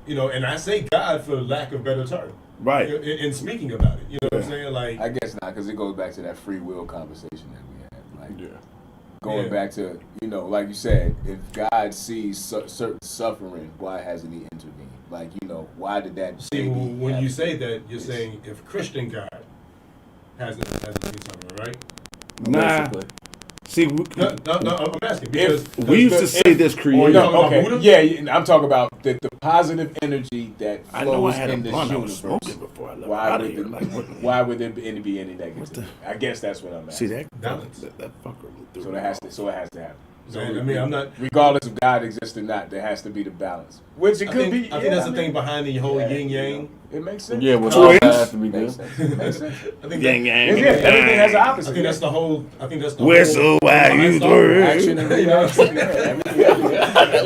and I say God for lack of better term. right. In speaking about it, you know what I'm saying? Like, I guess not, because it goes back to that free will conversation that we had. Like, Yeah. going Yeah. back to, like you said, if God sees certain suffering, why hasn't he intervened? Like, why did that see, baby when have you to- say that, you're saying if Christian God hasn't seen something, right? Nah. Basically. See, No, I'm asking because we used to say this Or creator. no, about okay. Buddha? Yeah, I'm talking about the positive energy that I know I flows had a in this blunt I was universe. smoking before I left Why out of would, here. there, Like, what? why would there be any negativity? I guess that's what I'm See asking. that Balance. that fucker. So it has to happen. So I mean, I'm not. regardless of God exists or not, there has to be the balance. Which it could be. I think that's the thing behind the whole yin yang. It makes sense. Yeah, well, Twins. all has to be Makes good. sense. Makes sense. I think Yang yang. Yeah, everything has an I opposite. think that's the whole. I think that's the Whistle whole. while you do Action and reaction.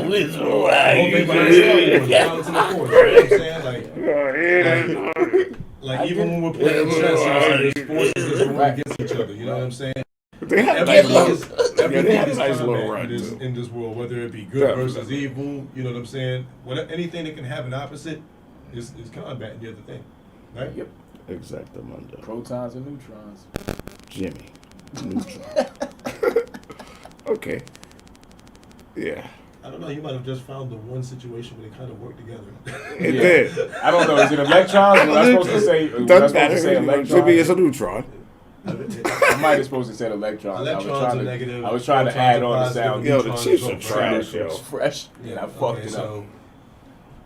Whistle The whole thing behind Star Wars, balance in the force. You know what I'm saying? Like even when we're playing chess, there's forces that's going against each other. You know what I'm saying? They have Everything is nice little combat run, too. in this world, whether it be good versus evil. You know what I'm saying? Anything that can have an opposite is combat the other thing, right? Yep. Exactamundo. Protons and neutrons. Jimmy. Neutron. Okay. Yeah. I don't know. You might have just found the one situation where they kind of work together. It did. I don't know. Is it electrons? Was I supposed to say? Was I Doesn't supposed to say matter. Jimmy is electrons? a neutron. I might have supposed to say electrons. Electrons are negative. I was trying to add on the Protons are sound. Yo, the neutrons Chiefs are are trash, yo. It's fresh. Yeah, I fucked it up.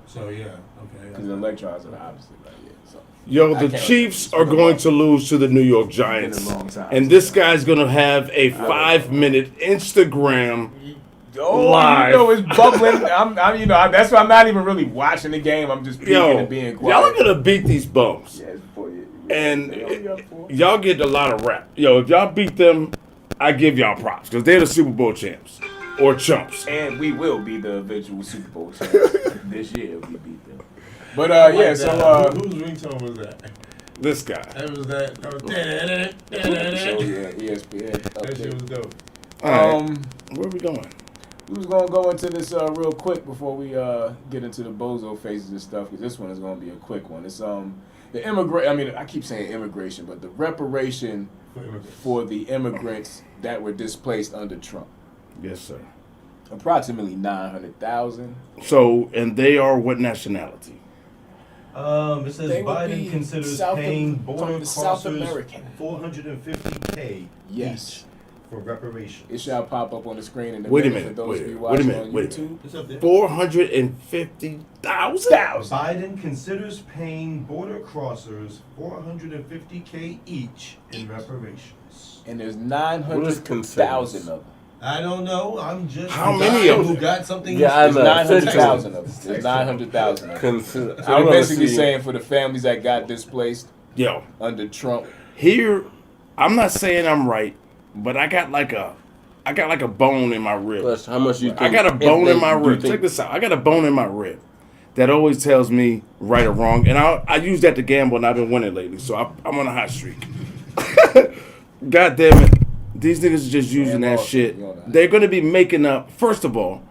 So yeah, Because okay. the electrons are the opposite, right? Yeah. So. Yo, I the can't- Chiefs it's are been a going long- to lose to the New York It's been Giants. a long time. And this guy's going to have a 5-minute Instagram. Oh, live. you know it's bubbling. I'm you know, that's why I'm not even really watching the game. I'm just peeking Yo, and being quiet. y'all are going to beat these bums. Yeah, it's before you. And They only up for it. y'all get a lot of rap. Yo, if y'all beat them, I give y'all props. Because they're the Super Bowl champs. Or chumps. And we will be the eventual Super Bowl champs this year if we beat them. But yeah, so whose ringtone was that? This guy. That was that. That was so yeah, ESPN. that shit was dope. All right. Where are we going? We was gonna go into this real quick before we get into the bozo faces and stuff, because this one is gonna be a quick one. It's the immigrant. I mean, I keep saying immigration, but the reparation for the immigrants that were displaced under Trump. Yes, sir. Approximately 900,000. So, and they are what nationality? It says They would be Biden considers South paying Am- border from the South crossers American. $450K Yes. each for reparations. It shall pop up on the screen in a Wait a minute minute, for those of you wait a watching minute, on wait a YouTube. It's up there. 450,000? Biden considers paying border crossers $450K each in reparations. And there's What is 900,000 of them. I don't know. I'm just How a many guy of who them? got something. Yeah, I There's know. 900,000 of them. There's 900,000 of them. Consider. So they're basically saying for the families that got displaced Yo, under Trump. here, I'm not saying I'm right, but I got like a bone in my rib. How much you think? I got a if bone they- in my do you rib. think- Check this out. I got a bone in my rib that always tells me right or wrong, and I use that to gamble, and I've been winning lately, so I'm on a hot streak. God damn it. These niggas are just using that shit. They're going to be making up. First of all,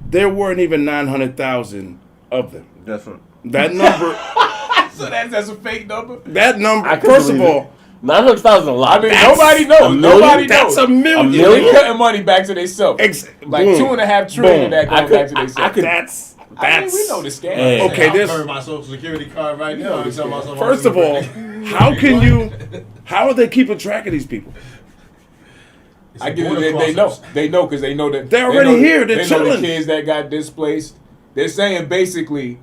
there weren't even 900,000 of them. That's what. That number, So that's a fake number? that number, I can first of believe all, it. 900,000 a lot. I mean, That's nobody a knows. million? Nobody that's knows. a million. They cutting money back to themselves. Like boom, 2.5 trillion boom. of that going back to themselves. That's I mean, we know the scam. Hey. Okay, I'll this- cover my social security card right now. this Tell myself I'm First of all, how are they keeping track of these people? I give you they know. They know because they know that They're already know here. They're they know the chilling. kids that got displaced. They're saying basically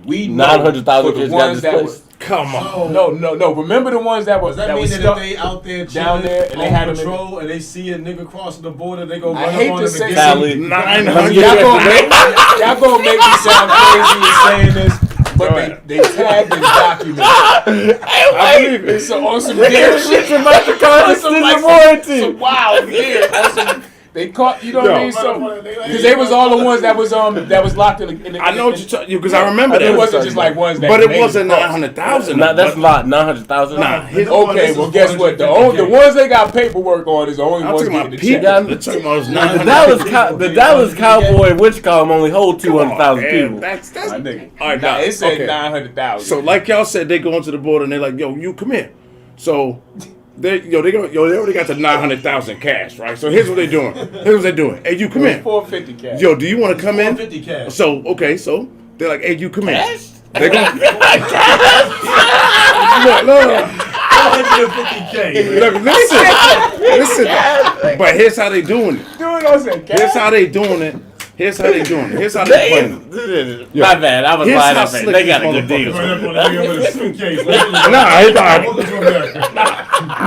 we know 900,000 for the kids got ones that displaced. were Come on. no. Remember the ones that was Does that that mean was that stuck. if they out there down chilling there and they on had 'em in- patrol and they see a nigga crossing the border, they go I run hate up on to them say and Sally. get 900. Y'all gonna make me sound crazy in saying this, but they tagged and documented. I believe it. So on some weird shit, on some like some wild weird. On some, they caught, you know what I mean? So because they was all the ones that was locked in the I know what you're talking because I remember It that. wasn't just like ones that. But it made wasn't cross. 900,000. Nah, that's a lot. 900,000. Nah, his, Okay, well, guess what? The ones they got paperwork on is the only I'm ones talking about getting the people. check. They're talking about The Dallas Cowboy witch column only hold 200,000 people. That's My nigga. all right. Nah, Now it said okay. 900,000. So like y'all said, they go into the border and they're like, "Yo, you come here." So they already got the 900,000 cash, right? So here's what they're doing. Hey, you come in. 450 cash. Yo, do you want to come in? 450 cash. So okay, so they're like, "Hey, you come in." They're going. Look. 450K. Look, listen. But here's how they doing it. Dude, I said cash. Here's how they doing it. Here's how they playing it. My bad. I was Here's lying. how Up there. slick They these got a good deal. motherfuckers Run up on a nigga with a suitcase. Nah, Welcome to America.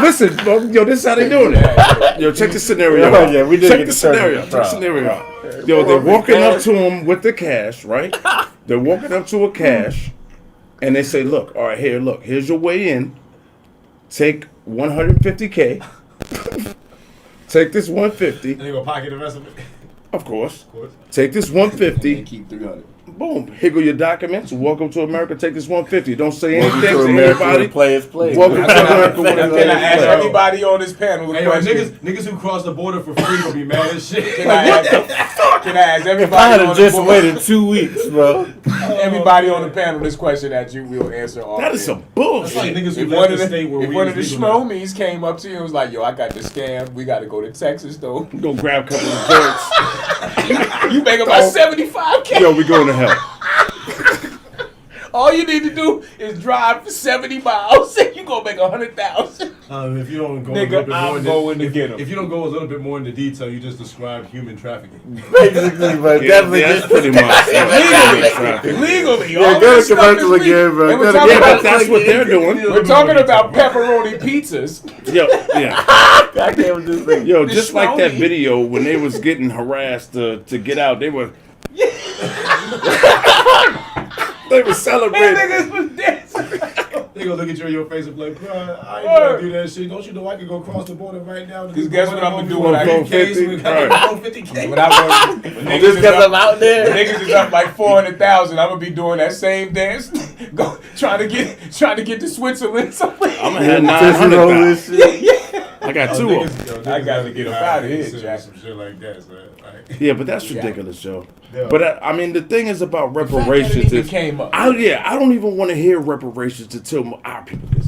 listen, bro, yo, this is how they doing it. Yo, check the scenario. Oh, yeah, we did check get the the turn. scenario. Check the scenario. Yo, they're walking up to him with the cash, right? They're walking up to a cash, and they say, "Look, all right, here, look, here's your way in. Take 150K. Take this 150. And they gonna pocket the rest of it. Of course. Of course. Take this 150. Keep 300. Boom. Higgle your documents. Welcome to America. Take this 150. Don't say anything Welcome to to America anybody. where the players play. Welcome to America. Can I ask everybody on this panel a Hey, yo, question? niggas who cross the border for free gonna be mad as shit. Can I ask If I everybody had on have the just board- waited 2 weeks, bro. everybody on the panel this question that you will answer all. That is some That's like bullshit. niggas who If left one of the the, state where if we one of the is legal now. schmomies came up to you and was like, "Yo, I got the scam. We got to go to Texas though." Go grab a couple of joints. You make about 75K. Yo, we going to hell. All you need to do is drive for 70 miles and you gonna make 100,000. If you don't go a Nigga, little bit more I'm into, going to get 'em. If you don't go a little bit more into detail, you just described human trafficking. Basically, but definitely that's just pretty much. Legally. Yeah, all go this to stuff is commercial legal. again, bro. And we're Go to- talking Yeah, about- but that's what they're doing. We're talking about pepperoni pizzas. Yo, yeah. I can't with this thing. Yo, The just like that Schmony. video when they was getting harassed to get out, they were they were And celebrating. niggas was dancing. They gonna look at you in your face and be like, bro, I ain't gonna do that shit. Don't you know I can go cross the border right now? Because guess what I'm gonna do when From I phone get 50, We got right. 50K. when I when niggas Just is because up- I'm out when there. niggas is up like 400,000, I'm gonna be doing that same dance, go trying to get to Switzerland somewhere. I'm gonna have Tootsie Roll 900. this shit. I got two of them. I gotta get up outta here, Jack. Some shit like that, son. Like, Yeah, but that's ridiculous, Joe. Yeah. But I mean, the thing is about fact that it reparations even is came up. I don't even want to hear reparations until our people get,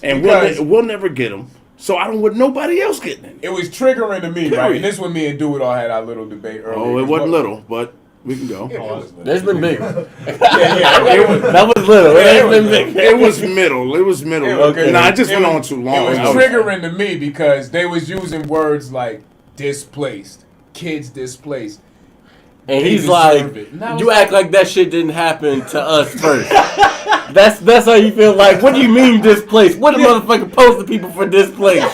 and Because- we'll never get them. So I don't want nobody else getting it. It was triggering to me, right? Period. And this when me and Do It All had our little debate earlier. Oh, it wasn't little, but we can go. It was little. That's been big. Yeah, That was little. It ain't been big. It was middle. It was middle. Okay. Nah, it just went was- on too long. It I was was- triggering to me because they was using words like displaced, kids displaced. And They he's deserve like, it. And I was you act like that shit didn't happen to us first. That's how you feel like, what do you mean displaced? What the motherfucker post the people for displaced?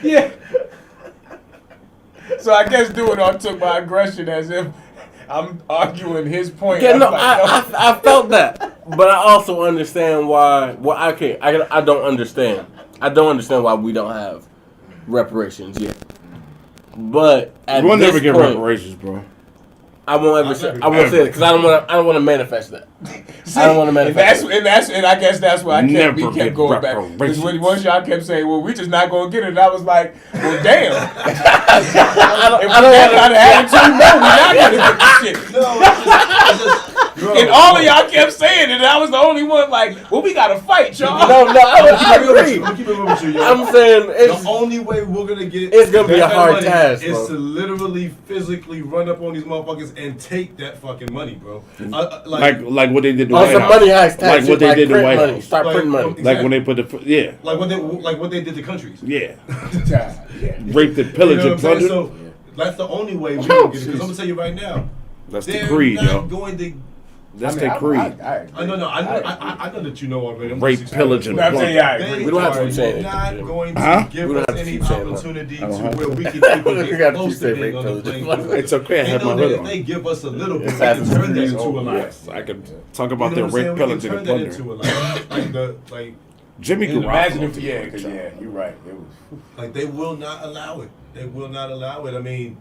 Yeah. So I guess Do It All took my aggression as if I'm arguing his point. Yeah, I'm no, like, I felt that. But I also understand why, I don't understand. I don't understand why we don't have reparations yet. But at We'll this never get point, reparations, bro. I won't ever say. I won't say it because I don't want to manifest that. See, I don't want to manifest. and I guess that's why we Never kept get going back. Because reparations. once y'all kept saying, "Well, we just not gonna get it," and I was like, "Well, damn." I don't That want kind of attitude, no, we're not gonna get this shit. And all of y'all kept saying it, and I was the only one like, "Well, we gotta fight, y'all." No, I agree. I'm keeping it with you, yo. I'm saying it's The only way we're gonna get It's gonna be a that hard money task, is bro. to literally physically run up on these motherfuckers and take that fucking money, bro. Like what they did to on White some House. money heist tax Like shit, what they did to print White money. House. Start Like, printing money. Like when they put the like what they did to countries. yeah, Yeah. raped and You pillaged know and what I'm saying? plundered. So that's the only way we're gonna get it. Because I'm gonna tell you right now, That's the they're creed, not yo. going to. That's their creed. I know that you know already. I'm Rape, just pillage, and No, I'm saying, yeah, I plunder. agree. We don't have to They keep saying are it, not Jim. going to Huh? give We don't us have to any keep saying that. opportunity to I don't have where to. we can even We get gotta close keep to saying being rape, on the pillage, playing and field. It's okay. I They have know my that hood if on. they give us a little bit, we It's can happening. turn that into a lie. Yes, I can talk about You their know what I'm rape, saying? pillage, We and can turn that plunder. into a lie. Like Jimmy And imagine Garoppolo. if, you're right. It was. they will not allow it. They will not allow it. I mean,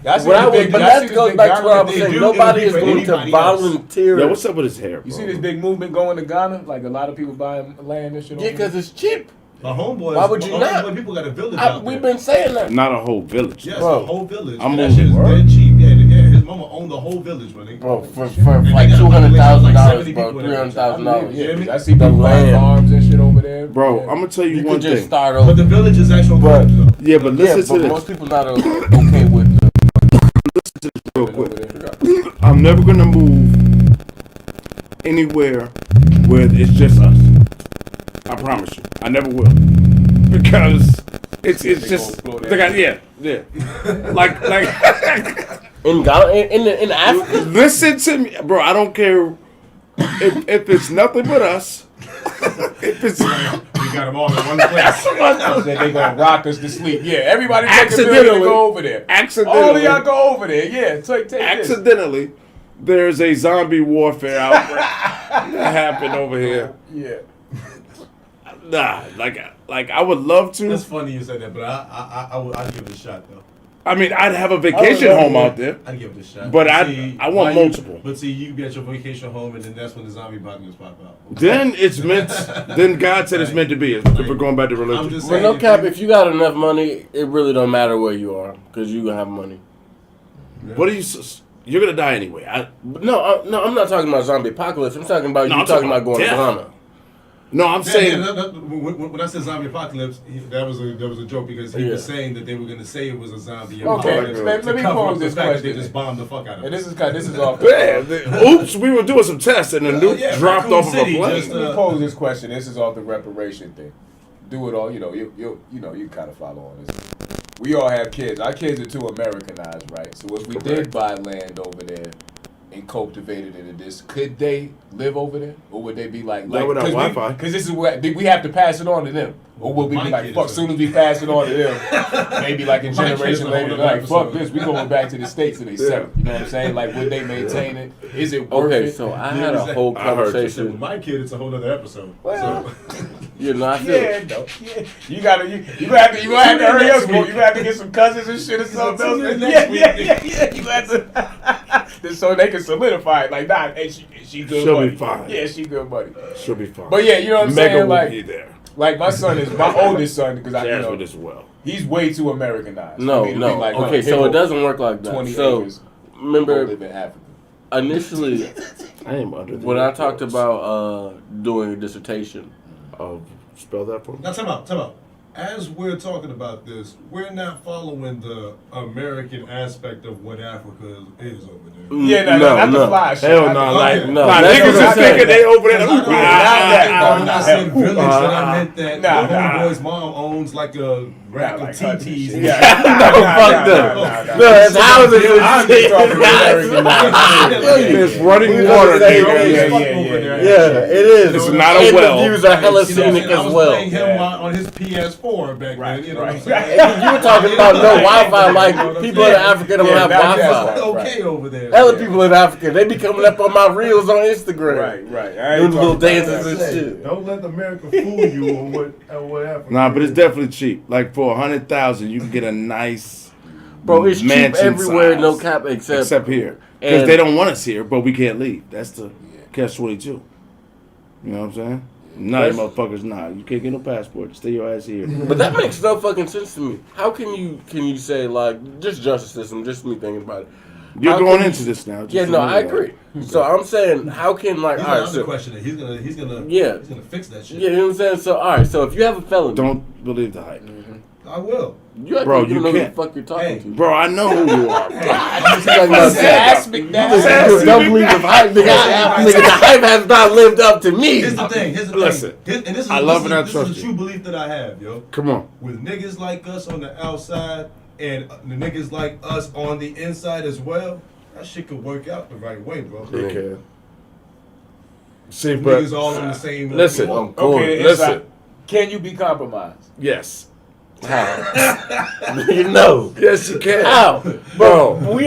Y'all see But this big- y'all see that this goes big back to what I Ghana- was they saying. do, Nobody it'll is be going to anybody else. volunteer. Yo, what's up with his hair, bro? You see this big movement going to Ghana? Like a lot of people buying land and shit. Yeah, because it's cheap. my homeboys. Why would you my not? homeboy people got a village out there. We've been saying that. Not a whole village. Yes, Bro. the whole village. I'm And that moving. shit is dead cheap. Yeah, his mama owned the whole village, man. Bro, for they like got a population of like $200,000, 70 bro, people in that bitch. $300,000. You hear me? I see people buying land. farms and shit over there. Bro, Yeah. I'm gonna tell you, You one could just thing. start But over. the village is actual But- village, though. Yeah, but Yeah, listen but to most this people not okay with real quick. I'm never gonna move anywhere where it's just us. I promise you, I never will, because it's just they got yeah. like in Ghana, in Africa. listen to me, bro. I don't care if it's nothing but us. If it's got them all in one place. Said they gonna rock us to sleep. Yeah, everybody take a minute to go over there. Accidentally. All of y'all go over there. Yeah, take this. Accidentally, there's a zombie warfare outbreak that happened over here. Yeah. Nah, like I would love to. That's funny you said that, but I'd give it a shot though. I mean, I'd have a vacation home out there, I'd give it a shot. but See, I want why multiple. But see, you be at your vacation home, and then that's when the zombie apocalypse pop out. Then it's meant. Then God said it's meant to be. If we're going back to I'm religion. just But saying, no cap, if you got enough money, it really don't matter where you are because you gonna have money. What are you? You're gonna die anyway. No, I'm not talking about zombie apocalypse. I'm talking about No, you I'm talking talking about going about to death. Ghana. No, I'm saying. when I said zombie apocalypse, that was a joke because he was saying that they were going to say it was a zombie Okay, apocalypse. let me to cover pose up the this fact that question. They just bombed the fuck out of And it. this is off. Yeah, oops, we were doing some tests and the nuke dropped Raccoon off of a City plane. just, Let me pose this question. This is off the reparation thing. Do it all. You know, you kind of follow on this. We all have kids. Our kids are too Americanized, right? So if we did buy land over there and cultivated it in this, could they live over there, or would they be like without Wi-Fi. Because this is what we have to pass it on to them, or will we My be like, kid fuck? is Soon as we pass it on to them, maybe like a My kid is generation a later, whole like other fuck episode. this, we going back to the States and they sell it. You know what I'm saying? Like, would they maintain it? Is it worth Okay, it? so I had a whole I heard you. So conversation. with my kid, it's a whole other episode. Well, So, You know, I feel Yeah, no. Yeah. You gonna have to hurry up. You gonna have to get some cousins and shit or something else. tune in Yeah, next week. yeah. You have to, so they can solidify it. Like, nah, hey, she good She'll buddy. be fine. Yeah, she good buddy. She'll be fine. But yeah, you know what I'm Mega saying? will be Like, there. my son is my oldest son because I, you Jasmine know, as well. he's way too Americanized. no, I mean, it'd be no. like, Okay, so it doesn't work like that. 20 So acres. Go remember live in Africa. initially I am under the when I talked about doing a dissertation. Spell that for me. now, time out. As we're talking about this, we're not following the American aspect of what Africa is over there. Yeah, not the fly shit. Hell not no, the- like No, nah, that's niggas what is I'm saying. thinking they over there. I'm not nah, saying nah, village, but I meant that nah, the nah. homeboy's mom owns like a rack like of Hudson TTs. shit. and Yeah. shit. Fuck them. No, it's houses and I'm shit. just talking American. There's running We water. just say, nigga. Yeah, it is. It's not a And well. the views are hella You know, scenic I as was well. playing him Yeah. on his PS4 back then. You know what I'm right. saying? You were talking about no Wi-Fi, like people in Africa don't Yeah, have not that Wi-Fi. one. Okay over there. Hella people in Africa, they be coming up on my reels on Instagram. Right. Doing little dances and shit. Don't let America fool you on what Africa. Nah, but it's definitely cheap. Like for 100,000, you can get a nice Bro, it's cheap mansion everywhere, size. no cap, except here. Because and- they don't want us here, but we can't leave. That's the catch-22. You know what I'm saying? Nah, you motherfuckers, nah. You can't get no passport. Stay your ass here. But that makes no fucking sense to me. How can you say like just justice system? Just me thinking about it. You're How going can into you- this now. Just Yeah, no, remember I that. agree. So I'm saying, how can like He's all right, not so questioning. He's gonna Yeah. he's gonna fix that shit. yeah, you know what I'm saying. So all right, so if you have a felony, Don't believe the hype. I will. you have Bro, to you know who the can't. fuck you're talking Hey. to. Bro, I know who you are. Bro. Don't believe the hype. Nigga, the hype has not lived up to me. Here's the thing. Listen, And this is, I love and I this trust is a you. true belief that I have, yo. Come on. With niggas like us on the outside and the niggas like us on the inside as well, that shit could work out the right way, bro. Okay. See, but Niggas all on the same. listen, Okay, listen. Can you be compromised? Yes. You know. Yes, you can. How? Bro.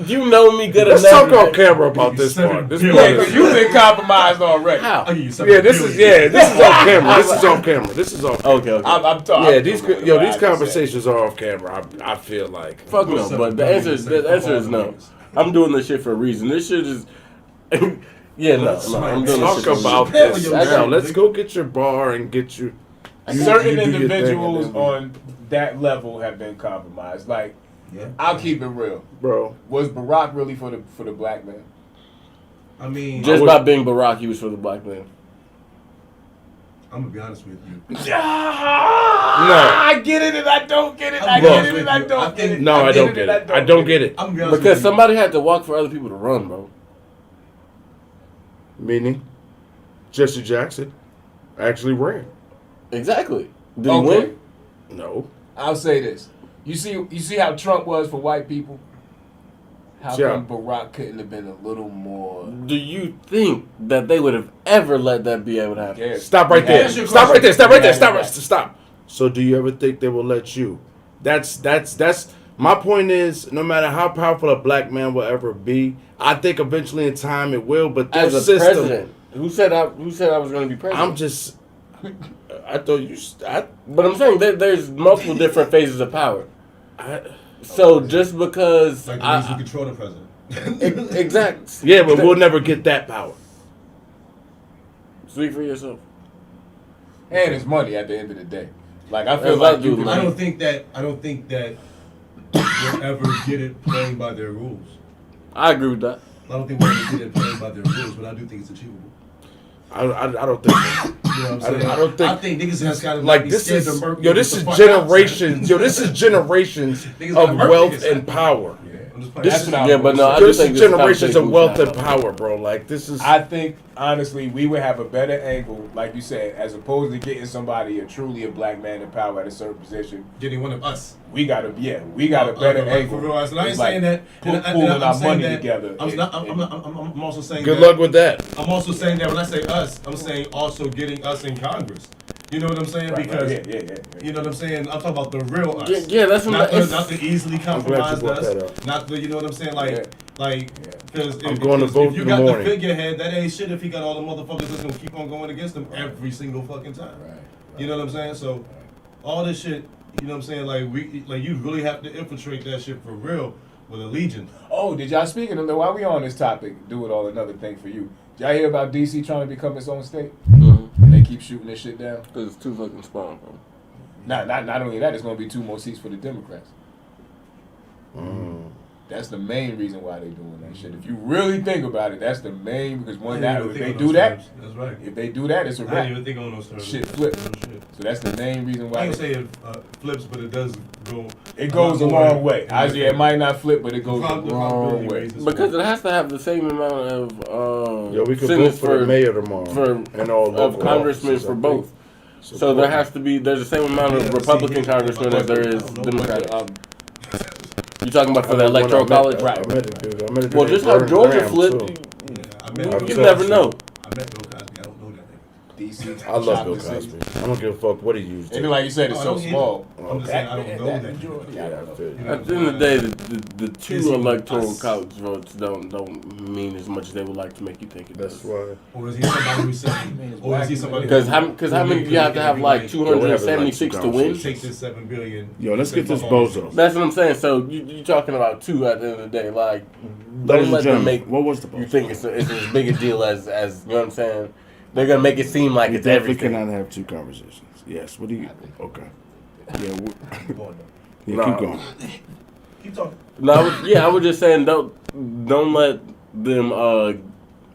You know me good Let's enough. talk on camera about this part. This Yeah, Yeah, part because is- you've been compromised already. How? I'll give you Yeah, this is off camera. This is off camera. This is off camera. Okay, okay. I'm talking. Yeah, these conversations are off camera. I feel like. Fuck no, but the answer is no. I'm doing this shit for a reason. This shit is. Yeah, no, I'm doing Talk this shit for a reason. about Prepare this. your Now, shit, let's nigga. go get your bar and get you. Certain you do your thing individuals and then- on that level have been compromised. Like, Yeah. I'll keep it real. Bro. Was Barack really for the black man? I mean, Just by being Barack, he was for the black man. I'm gonna be honest with you. I get it and I don't get it. I get it and I don't get it. No, I don't get it. I don't get it. I'm gonna be honest Because with you. somebody had to walk for other people to run, bro. Meaning, Jesse Jackson actually ran. Exactly. Did he Okay. win? No. I'll say this. You see how Trump was for white people? How Yeah. come Barack couldn't have been a little more? Do you think that they would have ever let that be able to happen? Yeah. Stop right there. Yeah. Stop right there. Stop right there. Yeah. Stop. Stop. So, do you ever think they will let you? That's my point. Is no matter how powerful a black man will ever be, I think eventually in time it will. But their As a system, president, who said I was going to be president? I'm just. I thought you. But I'm saying there's multiple different phases of power. So just because Like the ways you control the president. exact, Yeah, but we'll never get that power. speak for yourself. And it's money at the end of the day. Like I feel That's like what I you do, can. man. I don't think that we'll ever get it playing by their rules. I agree with that. I don't think we'll ever get it playing by their rules, but I do think it's achievable. I don't think so. You know what I'm saying? I don't think- I think niggas has got to Like be this scared is to murk yo, niggas this the is fuck generations. Yo, this is generations Niggas gotta of murk wealth niggas. and power. I'm just playing. This That's is what I Yeah, was but no, gonna I say. do this think is this generations of conversation wealth was and happening. power, bro. Like this is. I think honestly, we would have a better angle, like you said, as opposed to getting somebody truly a black man in power at a certain position. Getting one of us. We got a better angle. For real, and I ain't It's saying like that. pooling I'm our saying money that- together. I'm also saying Good that. luck with that. I'm also saying that when I say us, I'm saying also getting us in Congress. You know what I'm saying? Right, Because yeah. you know what I'm saying. I'm talking about the real us. Yeah, that's what not the easily glad you compromised brought that us. up. Not the you know what I'm saying. Because I'm going to vote if you in the got the morning. figurehead, that ain't shit. If he got all the motherfuckers that's gonna keep on going against him every single fucking time. Right. You know what I'm saying? So all this shit. You know what I'm saying? Like you really have to infiltrate that shit for real with a legion. Oh, did y'all speaking of while we on this topic, do it all another thing for you. Did y'all hear about DC trying to become its own state? And they keep shooting this shit down. Because it's too fucking small, bro. Not only that, it's gonna be 2 more seats for the Democrats. That's the main reason why they're doing that shit. If you really think about it, that's the main because if they do that, That's right. if they do that, it's a I wrap. didn't even think on those terms. Shit flip. Real shit. So that's the main reason I why ain't they, say it flips, but it does go. it goes a long way. It might not flip, but it goes a The long probability way. raises Because it has to have the same amount of Yo, we could vote Senates for the mayor tomorrow and all of local congressmen offices, I for think. both. So there has to be there's the same amount Yeah, of but Republican see, congressmen as there is I don't know Democratic. what You talking about for the I met- electoral college? I met a dude. I met a dude Well, named just how Vern Georgia Graham, flipped, too. you never know. I met Bill Cosby. I don't know that nigga. DC. I love Bill Cosby. I don't give a fuck what he used. And like you said, it's I so don't either. small. I'm just saying I don't know that. Yeah, I don't know. feel you. At the end of the day, the two Is he electoral us? college votes don't mean as much as they would like to make you think it That's does. why. Or is he somebody who's saying? Or is he somebody? Because how many do you have to have like 276 to win? Take this $7 billion. Yo, let's get this Fuck all bozo. That's what I'm saying. So you're talking about 2 at the end of the day. Like, Ladies don't and let them gentlemen, make what was the you bozo? think it's as big a deal as you know what I'm saying. They're gonna make it seem like We it's definitely everything. cannot have 2 conversations. Yes. What do you? Okay. Yeah. Keep going, though. Yeah. Nah. Keep going. Keep talking. No, I was just saying don't let them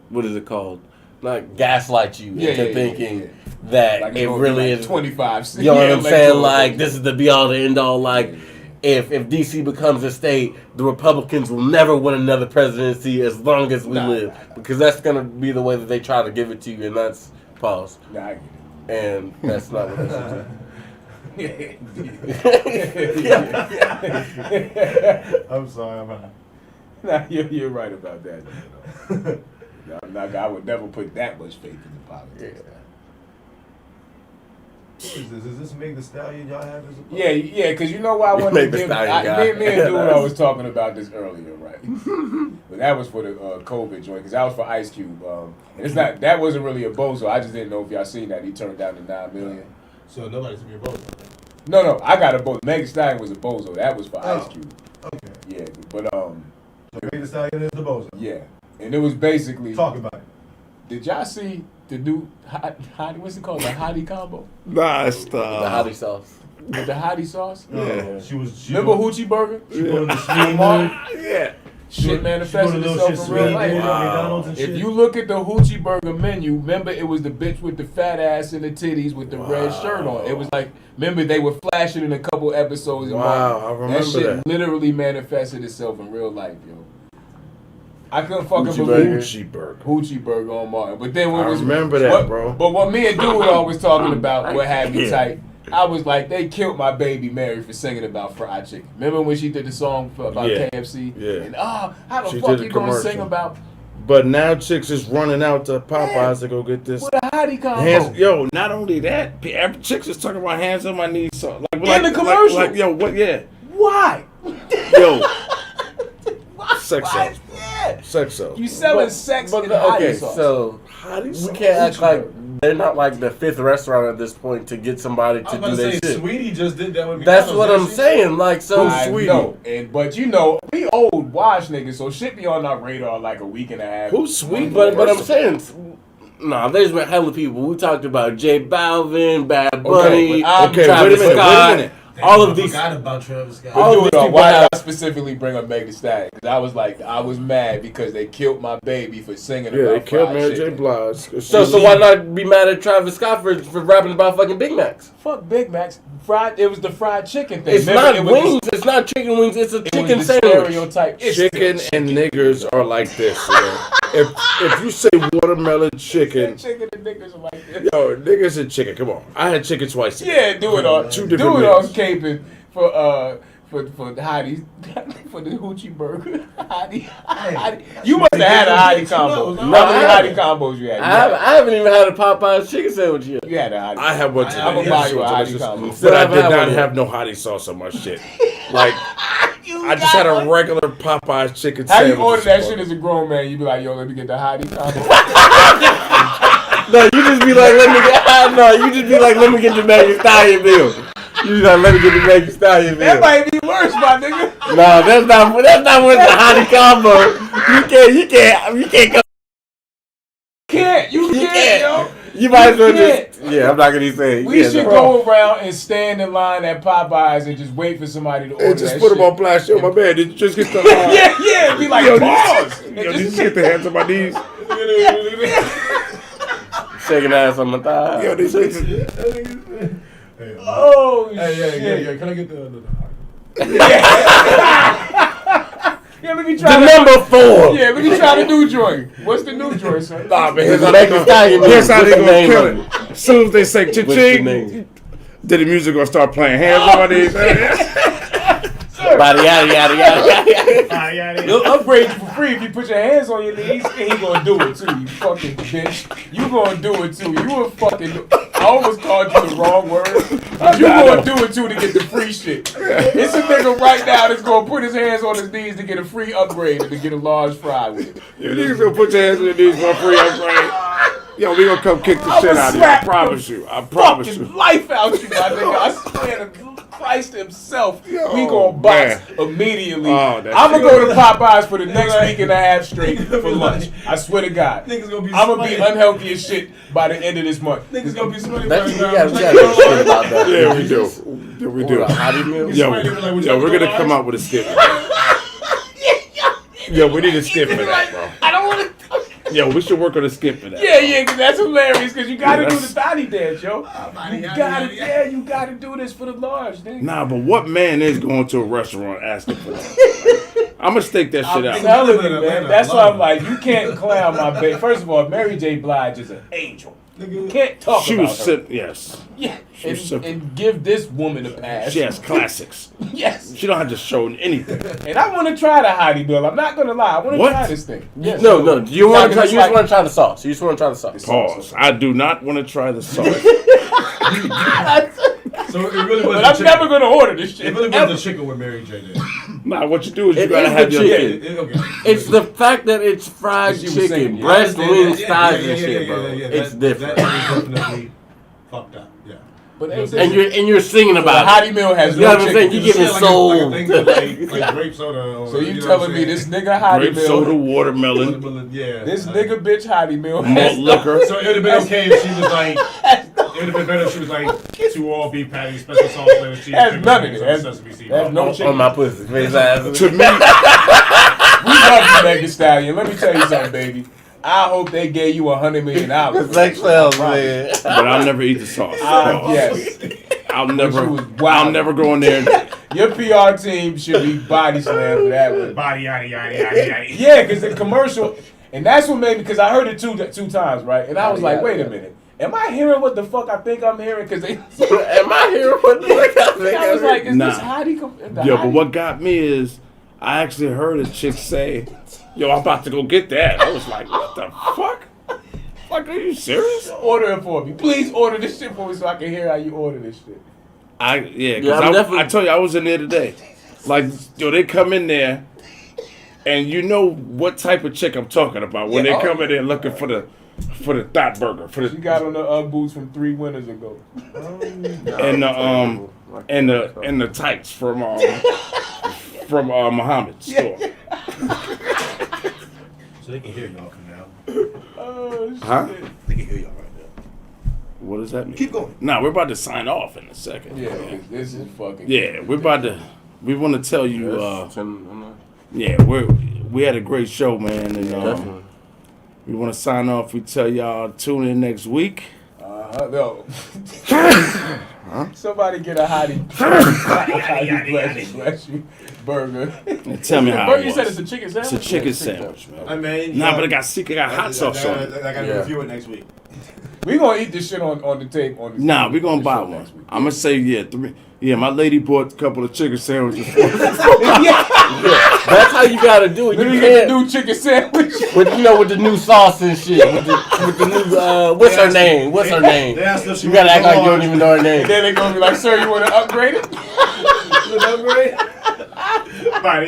what is it called? Not gaslight you into thinking that Like it's it gonna really be like is 25. You know what I'm saying? electoral Like votes. this is the be all the end all. Like if DC becomes a state, the Republicans will never win another presidency as long as we live, because that's gonna be the way that they try to give it to you, and that's pause. Nah, I get And that's not what this it. I'm sorry, I'm out. Nah, you're right about that. I would never put that much faith in the politics. What is this? Is this Meg the Stallion y'all have as a Yeah, because you know why I wanted Make to the give. Stallion guy. Me and dude, I was talking about this earlier, right? But that was for the COVID joint, because that was for Ice Cube. And it's not that wasn't really a bozo. I just didn't know if y'all seen that he turned down the $9 million. So nobody's gonna be a bozo. No, I got a bozo. Meg Thee Stallion was a bozo. That was for Ice Cube. Okay. Yeah, but So Meg the Stallion is the bozo. yeah, and it was basically. Talk about it. Did y'all see the new what's it called, the hottie combo Nah, the stop. hottie sauce. with the hottie sauce? Yeah. She Remember Hoochie Burger? She put on the Yeah. Shit manifested itself in real life. McDonald's and shit. If you look at the Hoochie Burger menu, remember it was the bitch with the fat ass and the titties with the red shirt on. It was like, remember they were flashing in a couple episodes. Wow, I remember that shit that. literally manifested itself in real life, yo. I couldn't fucking Hoochie believe Burger. Hoochie Burger. Hoochie Burger on Martin. But then I remember that, bro. But what me and Dude always talking about, what had me tight, I was like, they killed my baby Mary for singing about fried chicken. Remember when she did the song about KFC? Yeah. And how the She fuck did a you gonna sing commercial. about But now chicks is running out to Popeyes to go get this. with a hottie combo? Hands, yo, not only that, chicks is talking about hands on my knees. So, like, the commercial. Like, yo, what? Yeah, Why? yo, sex Why? sells. Yeah. Sex sells. You selling sex and okay, hottie sauce. so we can't act like they're not like the fifth restaurant at this point to get somebody to do their shit. Sweetie just did that with That's what I'm saying. Like, so I Sweetie. know, but you know, we old wash niggas, so shit be on our radar like a week and a half. Who's sweet? But I'm saying, there's been hella people. We talked about J Balvin, Bad Bunny, Okay, Travis wait a Scott. minute. All of these. Forgot about Travis Scott. All of these people Why did have- I specifically bring up Meg Thee Stallion? Because I was mad because they killed my baby for singing Yeah, they about killed fried Mary J. chicken. Blige. So why not be mad at Travis Scott for rapping about fucking Big Macs? Fuck Big Macs. It was the fried chicken thing. It's Remember, not it was wings. It's not chicken wings. It's a It was chicken the sandwich. stereotype. It's Chicken still and niggers are like this. Yo. If you say watermelon chicken, chicken and niggas are like this. yo, niggas and chicken. Come on, I had chicken twice. Yeah, do it on Two do different it on meals. caping for Hottie for the hoochie burger. Hottie. You must have had a Hottie combo. No, How many I Hottie combos you had? I haven't even had a Popeye's chicken sandwich yet. You had a Hottie. I had one today. I'm gonna buy you a Hottie combo. But I Still did haven't not had have no hottie sauce on my shit. Like, I just had a regular Popeyes chicken How sandwich. you order that shit as a grown man? You be like, yo, let me get the Hottie combo. No, you just be like, let me get the Maggie Stallion meal. You just like, let me get the Maggie Stallion meal. That might be worse, my nigga. No, that's not what the hottie combo. You can't go. You can't, yo. You might as well can't. just. Yeah, I'm not gonna say. We yeah, should no. go around and stand in line at Popeyes and just wait for somebody to order And just that put shit. them on blast. Yo, my man, did you just get the yeah, be like, Yo, pause. Yo, did you get the hands on my knees? Shaking ass on my thigh. Yo, these bitches. Oh, Yeah, shit. Can I get the Yeah, let me The try number 4. Yeah, let me try the new joint. What's the new joint, son? Nah, man, It's Maggie Stallion meal. here's how they What's the gonna name kill of it. As soon as they say What's the cha-ching, name? then the music gonna start playing. Hands on my knees. Body yada yada yada. He'll upgrade you for free if you put your hands on your knees, and he gonna do it too, you fucking bitch. You gonna do it too. You a fucking. I almost called you the wrong word. But you gonna do it too to get the free shit. It's a nigga right now that's gonna put his hands on his knees to get a free upgrade and to get a large fry with it. You niggas gonna put your hands on your knees for a free upgrade. Yo, we gonna come kick the shit out of you. I promise you. I promise Fucking you. life out you, my nigga. I swear to Christ himself, Yo, we gonna box man. immediately. Oh, that's I'm gonna good. go to Popeyes for the next week and a half straight for lunch. I swear to God. Niggas gonna be I'm gonna be sweating. unhealthy as shit by the end of this month. Niggas gonna be sweating. That's, right we now. gotta Like, do shit about that. Yeah, we do. Yeah, we do. Or a hottie meal. Yo, we're gonna come out with a skip. Yo, we need a skip for that, bro. I don't wanna. Yo, we should work on a skip for that. Yeah, cause that's hilarious. Cause you gotta do the That's- body dance, yo. You gotta do this for the large, nigga. Nah, but what man is going to a restaurant asking for that? I'm gonna stake that shit I'm out. telling you, Atlanta, man. Atlanta, That's why I'm love like, you can't clown my baby. First of all, Mary J. Blige is an angel. You can't talk She about was her. simple. Yes. Yeah, was simple. and give this woman a pass. She has classics. Yes. She don't have to show anything. And I want to try the Hottie Bill. I'm not gonna lie. I want to What? try this thing. Yes, No, so- no. You want to try? It's You just like- want to try the sauce. You just want to try the sauce. Pause. I do not want to try the sauce. So it really But wasn't I'm chicken. never gonna order this shit. It really Ever. wasn't chicken with Mary J. Did. Nah, what you do is you It gotta is have the your. chicken. Okay. It's the fact that it's fried She was chicken, saying, yeah. breast, Yeah, wings, yeah, thighs, yeah, and shit, yeah, bro. yeah, yeah. It's That different. is definitely fucked up. Yeah. But And you're singing the about it. Hottie Meal has You know no what I'm saying? chicken. You giving soul. Like grape soda. Or, So you know telling what me I'm this saying? nigga Hottie Grape Meal, soda, watermelon, Watermelon, yeah. this nigga bitch Hottie Meal, malt liquor. So it would have been okay if she was like. It would have been better if she was like 2 all beef patties, special sauce, lettuce, cheese, Has pickles, none of onions, it. and Has- sesame seeds. has no On chicken. my pussy, face ass. To me, We love you, Megan Stallion. Let me tell you something, baby. I hope they gave you $100 million. Sex sells, man. but I'll never eat the sauce. Yes. I'll never. was wild. I'll never go in there. And, Your PR team should be body slammed for that one. Body, yada, yada, yada, yada. Yeah, because the commercial, and that's what made me, because I heard it two times, right? And I was like, wait a minute. Am I hearing what the fuck I think I'm hearing? Because they. Am I hearing what the fuck I think? I was like, is Nah. this hottie? Yo, but what got me is I actually heard a chick say, "Yo, I'm about to go get that." I was like, "What the fuck? Fuck, are you serious?" Order it for me. Please order this shit for me so I can hear how you order this shit. I definitely- I told you I was in there today. Like, yo, they come in there, and you know what type of chick I'm talking about when Yeah, they come in there looking for the thought burger for She the got on the Ugg boots from 3 winters ago. and the tights from Muhammad's store. So they can hear y'all from now. Oh, shit. Huh? They can hear y'all right now. What does that mean? Keep going. Nah, we're about to sign off in a second. Yeah, this is fucking. Yeah, we're about to. We want to tell you. Yes. We had a great show, man, and Definitely. we want to sign off. We tell y'all tune in next week. No. Somebody get a hottie. Bless you. Burger. And tell me how Burger, it you said was. it's a chicken sandwich? It's a chicken sandwich, man. I mean, Nah, but it got hot sauce on it. I got to Yeah. review it next week. We gonna eat this shit on the tape. Nah, we gonna buy one. I'm gonna say 3. Yeah, my lady bought a couple of chicken sandwiches for us. That's how you gotta do it. Then You we get the can't new chicken sandwich. with with the new sauce and shit. With the new what's her name? What's her name? They asked if she You gotta act wanted like you don't even know her name. Then they gonna be like, "Sir, you want to upgrade it?" upgrade.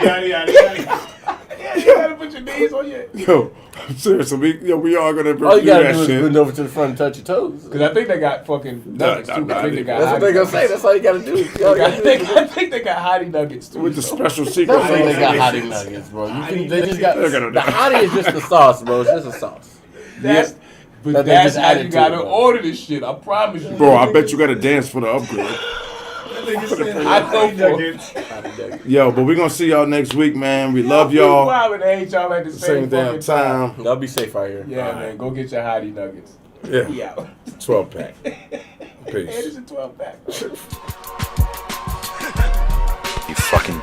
Yada. Yeah, you gotta put your knees on your. Yo, seriously, we are gonna All you review gotta that do is shit. bend over to the front and touch your toes. Because I think they got fucking nuggets too. I think they got. That's what they gonna say. That's all you gotta do. I think they got hottie nuggets too. With the so. special secret Don't say they got sauce. hottie nuggets, bro. They just got They're gonna- the hottie is just the sauce, bro. It's just a sauce. That's, but That they that's just how added you to gotta it, bro. order this shit. I promise you. Bro, I bet you gotta dance for the upgrade. I know for Yo, but we're gonna see y'all next week, man. We love y'all. y'all. Why would they hate y'all at the Same damn fucking time. Y'all be safe out here. Yeah, man. Go get your hottie nuggets. Yeah, Yeah. 12 pack. It Peace. is a 12 pack. You fucking